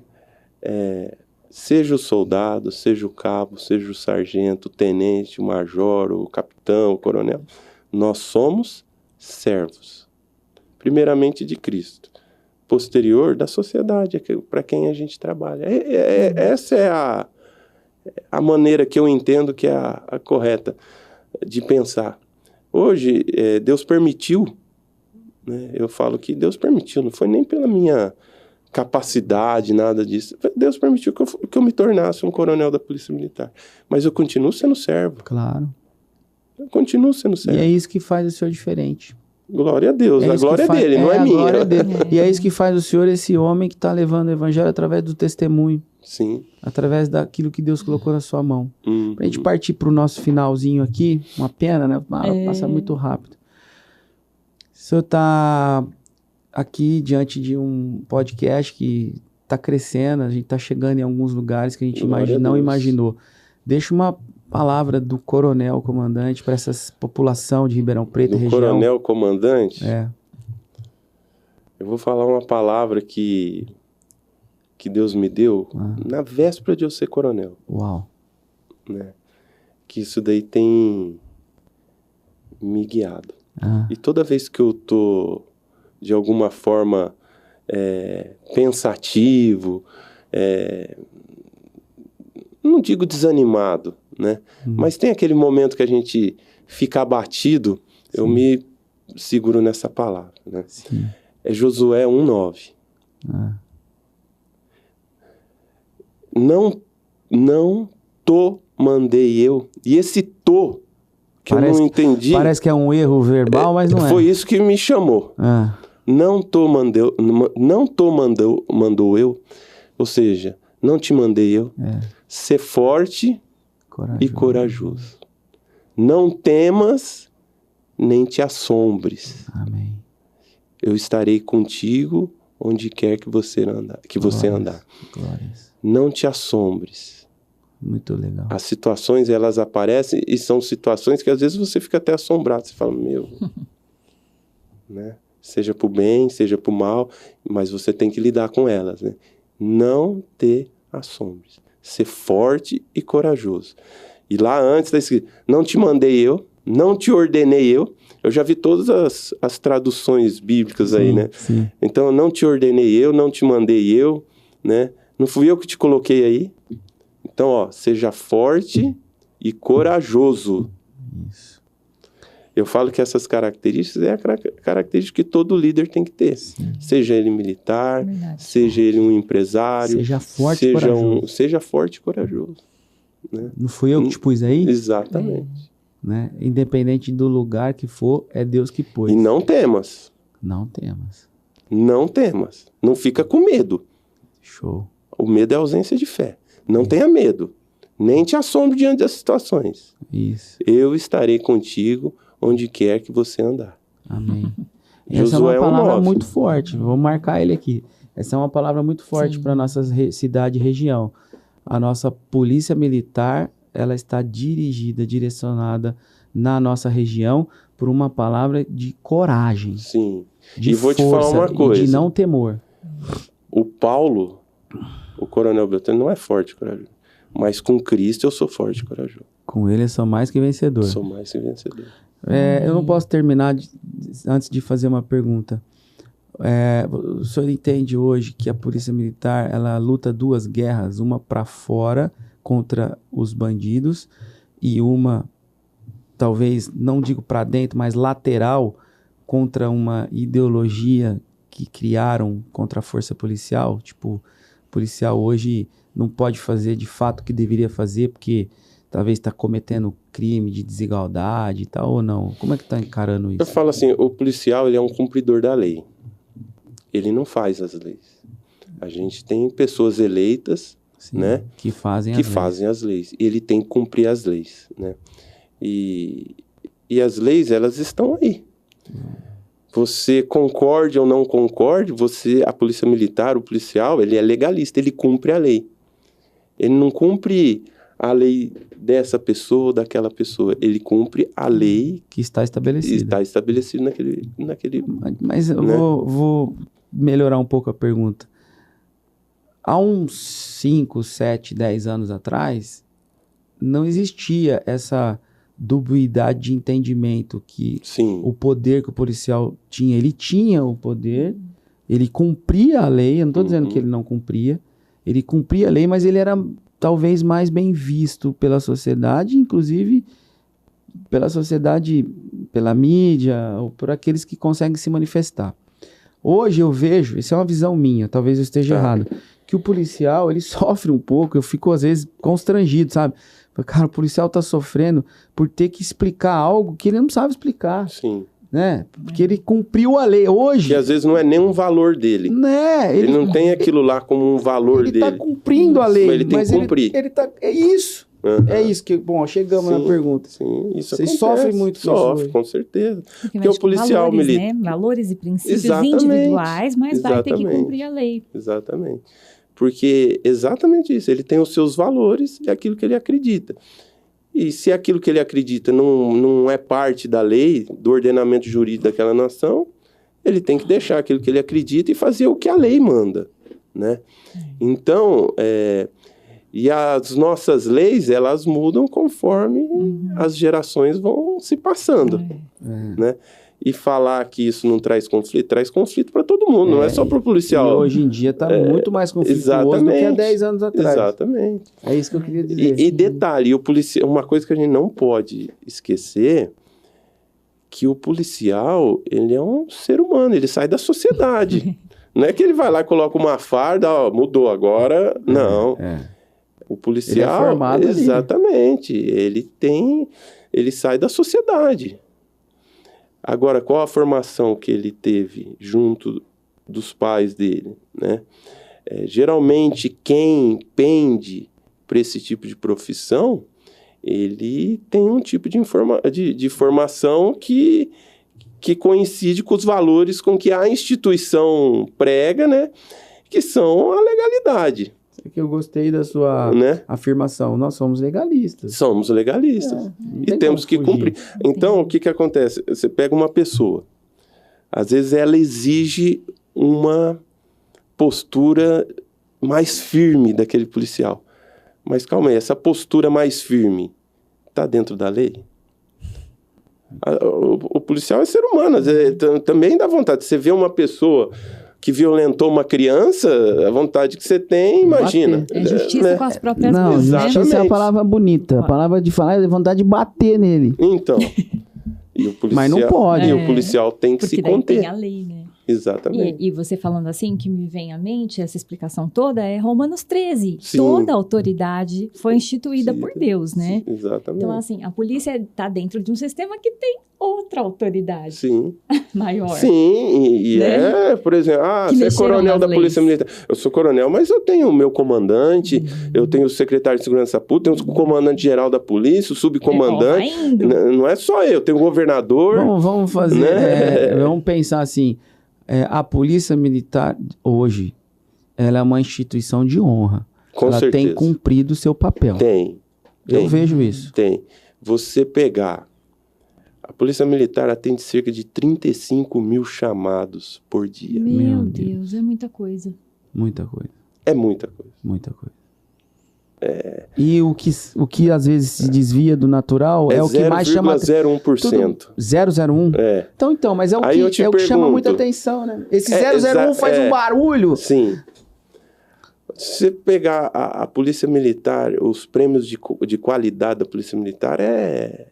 Seja o soldado, seja o cabo, seja o sargento, o tenente, o major, o capitão, o coronel. Nós somos servos. Primeiramente de Cristo. Posterior da sociedade, para quem a gente trabalha. Essa é a maneira que eu entendo que é a correta de pensar. Hoje, Deus permitiu, né? Eu falo que Deus permitiu, não foi nem pela minha capacidade, nada disso. Deus permitiu que eu me tornasse um coronel da Polícia Militar. Mas eu continuo sendo servo. Claro. Eu continuo sendo servo. E é isso que faz o senhor diferente. Glória a Deus. A glória é dele, não é minha. Glória é dele. E é isso que faz o senhor esse homem que está levando o evangelho através do testemunho. Sim. Através daquilo que Deus colocou na sua mão. Pra gente partir pro nosso finalzinho aqui, uma pena, né? Passa muito rápido. O senhor tá aqui diante de um podcast que tá crescendo, a gente tá chegando em alguns lugares que a gente não imaginou. Deixa uma palavra do coronel comandante para essa população de Ribeirão Preto, região. Coronel comandante? É. Eu vou falar uma palavra que Deus me deu na véspera de eu ser coronel. Uau. Né? Que isso daí tem me guiado. E toda vez que eu tô, de alguma forma, pensativo, não digo desanimado, né? Mas tem aquele momento que a gente fica abatido, eu me seguro nessa palavra, né? Sim. É Josué 1:9. Não tô mandei eu. E esse tô, que eu não entendi. Parece que é um erro verbal, mas não é. Foi isso que me chamou. Mandou eu. Ou seja, não te mandei eu. Ser forte e corajoso. Não temas, nem te assombres. Amém. Eu estarei contigo onde quer que você andar. Glórias. Não te assombres. Muito legal. As situações, elas aparecem e são situações que às vezes você fica até assombrado. Você fala, né? Seja pro bem, seja pro mal, mas você tem que lidar com elas, né? Não te assombres. Ser forte e corajoso. E lá antes está escrito, não te mandei eu, não te ordenei eu. Eu já vi todas as traduções bíblicas aí, né? Sim. Então, não te ordenei eu, não te mandei eu, né? Não fui eu que te coloquei aí. Então, seja forte e corajoso. Isso. Eu falo que essas características é a característica que todo líder tem que ter. Sim. Seja ele militar, seja ele um empresário. Seja forte e corajoso. Seja forte e corajoso. Né? Não fui eu que te pus aí? Exatamente. Né? Independente do lugar que for, é Deus que pôs. E não temas. Não temas. Não temas. Não fica com medo. Show. O medo é ausência de fé. Não tenha medo. Nem te assombre diante das situações. Isso. Eu estarei contigo onde quer que você andar. Amém. Essa é uma palavra muito forte. Vou marcar ele aqui. Essa é uma palavra muito forte para a nossa cidade e região. A nossa polícia militar, ela está direcionada na nossa região por uma palavra de coragem. Sim. De força, te falar uma coisa. E de não temor. O Paulo, o coronel Beltrame, não é forte e corajoso. Mas com Cristo eu sou forte e corajoso. Com ele eu sou mais que vencedor. Sou mais que vencedor. Eu não posso terminar antes de fazer uma pergunta. O senhor entende hoje que a Polícia Militar ela luta duas guerras, uma para fora contra os bandidos e uma, talvez, não digo para dentro, mas lateral contra uma ideologia que criaram contra a força policial? Tipo, o policial hoje não pode fazer de fato o que deveria fazer porque talvez está cometendo crime de desigualdade e tal, ou não? Como é que está encarando isso? Eu falo assim, o policial ele é um cumpridor da lei. Ele não faz as leis. A gente tem pessoas eleitas, sim, né, que fazem as leis. E ele tem que cumprir as leis, né? E as leis, elas estão aí. Você concorde ou não concorde, a polícia militar, o policial, ele é legalista, ele cumpre a lei. Ele não cumpre a lei dessa pessoa ou daquela pessoa. Ele cumpre a lei que está estabelecida. Está estabelecido naquele Mas eu vou melhorar um pouco a pergunta. Há uns 5, 7, 10 anos atrás, não existia essa dubiedade de entendimento que o poder que o policial tinha. Ele tinha o poder, ele cumpria a lei, eu não estou dizendo que ele não cumpria, ele cumpria a lei, mas ele era talvez mais bem visto pela sociedade, inclusive pela sociedade, pela mídia, ou por aqueles que conseguem se manifestar. Hoje eu vejo, isso é uma visão minha, talvez eu esteja errado, que o policial, ele sofre um pouco, eu fico às vezes constrangido, sabe? Cara, o policial tá sofrendo por ter que explicar algo que ele não sabe explicar. Sim. Né? Porque ele cumpriu a lei. Hoje... Que às vezes não é nem um valor dele. Né? Ele não tem aquilo lá como um valor dele. Ele tá cumprindo a lei. Mas ele tem que cumprir. Ele tá... É isso. Uhum. É isso que... Bom, chegamos na pergunta. Sim, isso Vocês acontece. sofrem muito com Sofre, isso. com certeza. Porque o policial valores, militar... né? Valores e princípios Exatamente. individuais, mas vai ter que cumprir a lei. Exatamente. Porque exatamente isso. Ele tem os seus valores e aquilo que ele acredita. E se aquilo que ele acredita não é parte da lei, do ordenamento jurídico daquela nação, ele tem que deixar aquilo que ele acredita e fazer o que a lei manda, né? Então, e as nossas leis, elas mudam conforme as gerações vão se passando, né? E falar que isso não traz conflito para todo mundo, não é só para o policial. E hoje em dia está muito mais conflituoso do que há 10 anos atrás. Exatamente. É isso que eu queria dizer. E detalhe, uma coisa que a gente não pode esquecer, que o policial, ele é um ser humano, ele sai da sociedade. Não é que ele vai lá e coloca uma farda, ó, mudou agora, não. O policial, ele é formado exatamente, ele sai da sociedade. Agora, qual a formação que ele teve junto dos pais dele, né? Geralmente, quem pende para esse tipo de profissão, ele tem um tipo de formação que coincide com os valores com que a instituição prega, né? Que são a legalidade. Que eu gostei da sua afirmação. Nós somos legalistas. Somos legalistas. E temos que cumprir. Então, o que acontece? Você pega uma pessoa, às vezes ela exige uma postura mais firme daquele policial. Mas calma aí, essa postura mais firme está dentro da lei? O policial é ser humano, também dá vontade. Você vê uma pessoa que violentou uma criança, a vontade que você tem, imagina. É justiça com as próprias mãos. Não, justiça é a palavra bonita. A palavra de falar é vontade de bater nele. Então. E o policial, mas não pode. E o policial tem que se conter. Tem a lei, né? Exatamente. E você falando assim, que me vem à mente, essa explicação toda, é Romanos 13. Sim. Toda a autoridade foi instituída por Deus, né? Sim, exatamente. Então, assim, a polícia está dentro de um sistema que tem outra autoridade maior. Sim, né? Por exemplo, você é coronel da Polícia Militar. Eu sou coronel, mas eu tenho o meu comandante, eu tenho o secretário de Segurança Pública, tenho o comandante-geral da polícia, o subcomandante. Não é só eu, tenho o governador. Vamos fazer, né? Vamos pensar assim, a Polícia Militar hoje, ela é uma instituição de honra. Ela tem cumprido o seu papel. Eu vejo isso. Tem. Você pegar... A Polícia Militar atende cerca de 35 mil chamados por dia. Meu Deus, é muita coisa. Muita coisa. É muita coisa. Muita coisa. E o que às vezes se desvia do natural é o que mais chama... 0,01%. 0,01? Então, mas é o que chama muita atenção, né? Esse 0,01 faz um barulho. Sim. Se você pegar a Polícia Militar, os prêmios de qualidade da Polícia Militar é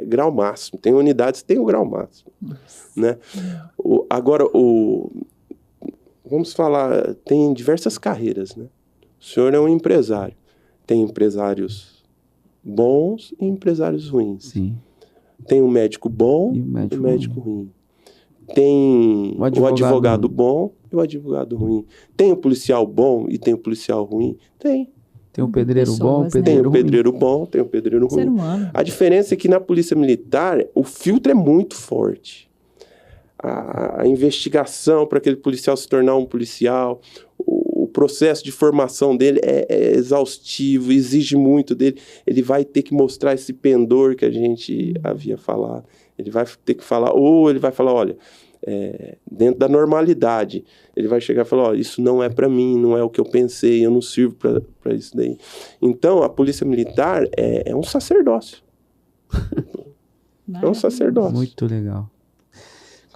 grau máximo. Tem unidades que tem o grau máximo. Né? Agora, vamos falar, tem diversas carreiras. Né? O senhor é um empresário. Tem empresários bons e empresários ruins. Sim. Tem um médico bom e um médico ruim. Tem o advogado bom e o advogado ruim. Tem o policial bom e tem o policial ruim? Tem. Tem o pedreiro bom, tem o pedreiro bom, tem o pedreiro ruim. Ser humano. A diferença é que na Polícia Militar, o filtro é muito forte. A investigação para aquele policial se tornar um policial, o processo de formação dele é exaustivo, exige muito dele. Ele vai ter que mostrar esse pendor que a gente havia falado. Ele vai ter que falar, ou ele vai falar, olha, dentro da normalidade, ele vai chegar e falar, isso não é para mim, não é o que eu pensei, eu não sirvo para isso daí. Então, a Polícia Militar é um sacerdócio. É um sacerdócio. Muito legal.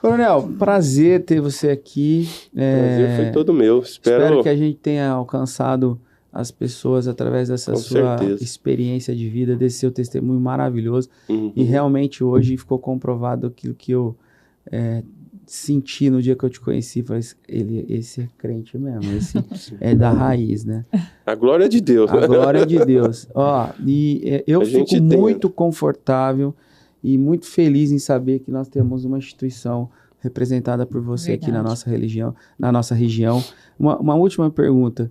Coronel, prazer ter você aqui. Prazer foi todo meu. Espero que a gente tenha alcançado as pessoas através dessa sua experiência de vida, desse seu testemunho maravilhoso. E realmente hoje ficou comprovado aquilo que eu senti no dia que eu te conheci, falei, esse é crente mesmo, esse é da raiz, né? A glória de Deus. A glória de Deus. Ó, eu fico muito confortável e muito feliz em saber que nós temos uma instituição representada por você aqui na nossa religião, na nossa região. Uma última pergunta,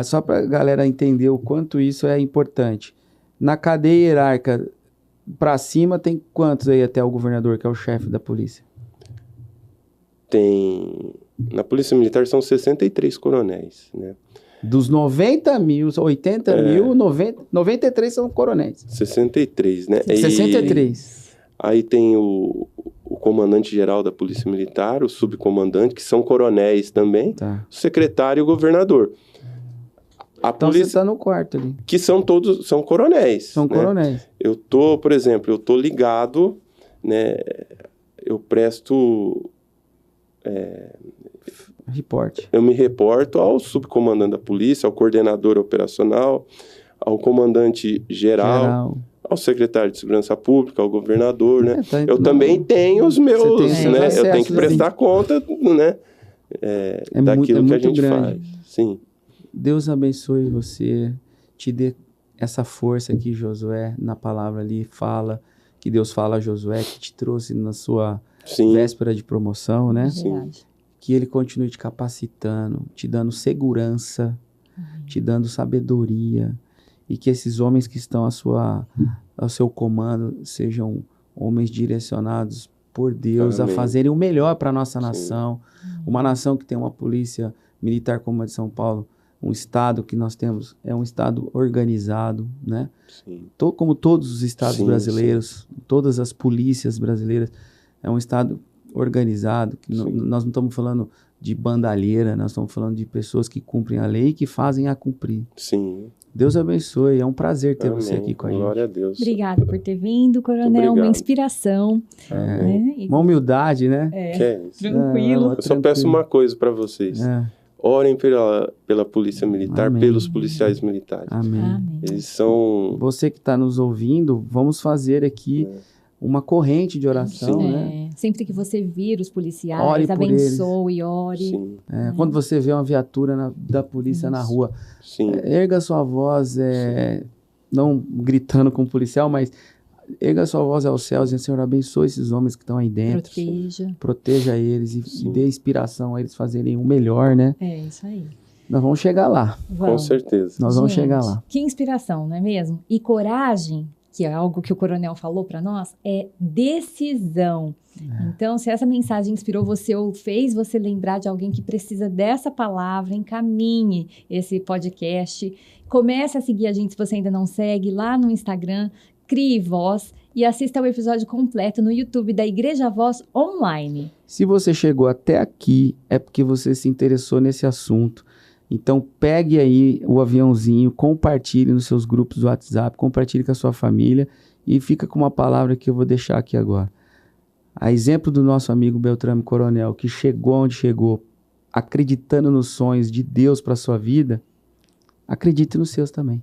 só para a galera entender o quanto isso é importante. Na cadeia hierárquica, para cima, tem quantos aí até o governador, que é o chefe da polícia? Na Polícia Militar são 63 coronéis, né? Dos 90 mil, 80 mil, 93 são coronéis. 63, né? 63. Aí tem o comandante-geral da Polícia Militar, o subcomandante, que são coronéis também, Tá. o secretário e o governador. Então você está no quarto ali. Que são coronéis. São né? coronéis. Por exemplo, eu tô ligado, né? Eu presto... Reporte. Eu me reporto ao subcomandante da polícia, ao coordenador operacional, ao comandante geral, ao secretário de segurança pública, ao governador, né? Eu também tenho os meus, né? Eu tenho que prestar conta, né? Daquilo que a gente faz. Sim. Deus abençoe você, te dê essa força que Josué, na palavra ali, fala, que Deus fala a Josué, que te trouxe na sua véspera de promoção, né? Sim. Que ele continue te capacitando, te dando segurança, te dando sabedoria, e que esses homens que estão ao seu comando sejam homens direcionados por Deus a fazerem o melhor para a nossa nação. Uma nação que tem uma polícia militar como a de São Paulo, um estado que nós temos, é um estado organizado, né? Como todos os estados brasileiros, todas as polícias brasileiras, é um estado organizado, que nós não estamos falando de bandalheira, nós estamos falando de pessoas que cumprem a lei e que fazem a cumprir. Sim. Deus abençoe, é um prazer ter você aqui com a gente. Glória a Deus. Obrigada por ter vindo, coronel, uma inspiração. Né? Uma humildade, né? Que é isso. Tranquilo. Eu só peço uma coisa para vocês. Orem pela Polícia Militar, pelos policiais militares. Amém. Eles são... Você que está nos ouvindo, vamos fazer aqui uma corrente de oração, né? Sempre que você vir os policiais, ore abençoe, ore. Quando você vê uma viatura da polícia na rua, erga sua voz, não gritando com o policial, mas erga sua voz aos céus e, Senhor, abençoe esses homens que estão aí dentro. Proteja eles e dê inspiração a eles fazerem o melhor, né? É isso aí. Nós vamos chegar lá. Com certeza. Nós vamos chegar lá. Que inspiração, não é mesmo? E coragem, que é algo que o coronel falou para nós, é decisão. Então, se essa mensagem inspirou você ou fez você lembrar de alguém que precisa dessa palavra, encaminhe esse podcast. Comece a seguir a gente se você ainda não segue lá no Instagram, Crie Voz, e assista ao episódio completo no YouTube da Igreja Voz Online. Se você chegou até aqui, é porque você se interessou nesse assunto. Então, pegue aí o aviãozinho, compartilhe nos seus grupos do WhatsApp, compartilhe com a sua família e fica com uma palavra que eu vou deixar aqui agora. A exemplo do nosso amigo Beltrame Coronel, que chegou onde chegou, acreditando nos sonhos de Deus para a sua vida, acredite nos seus também.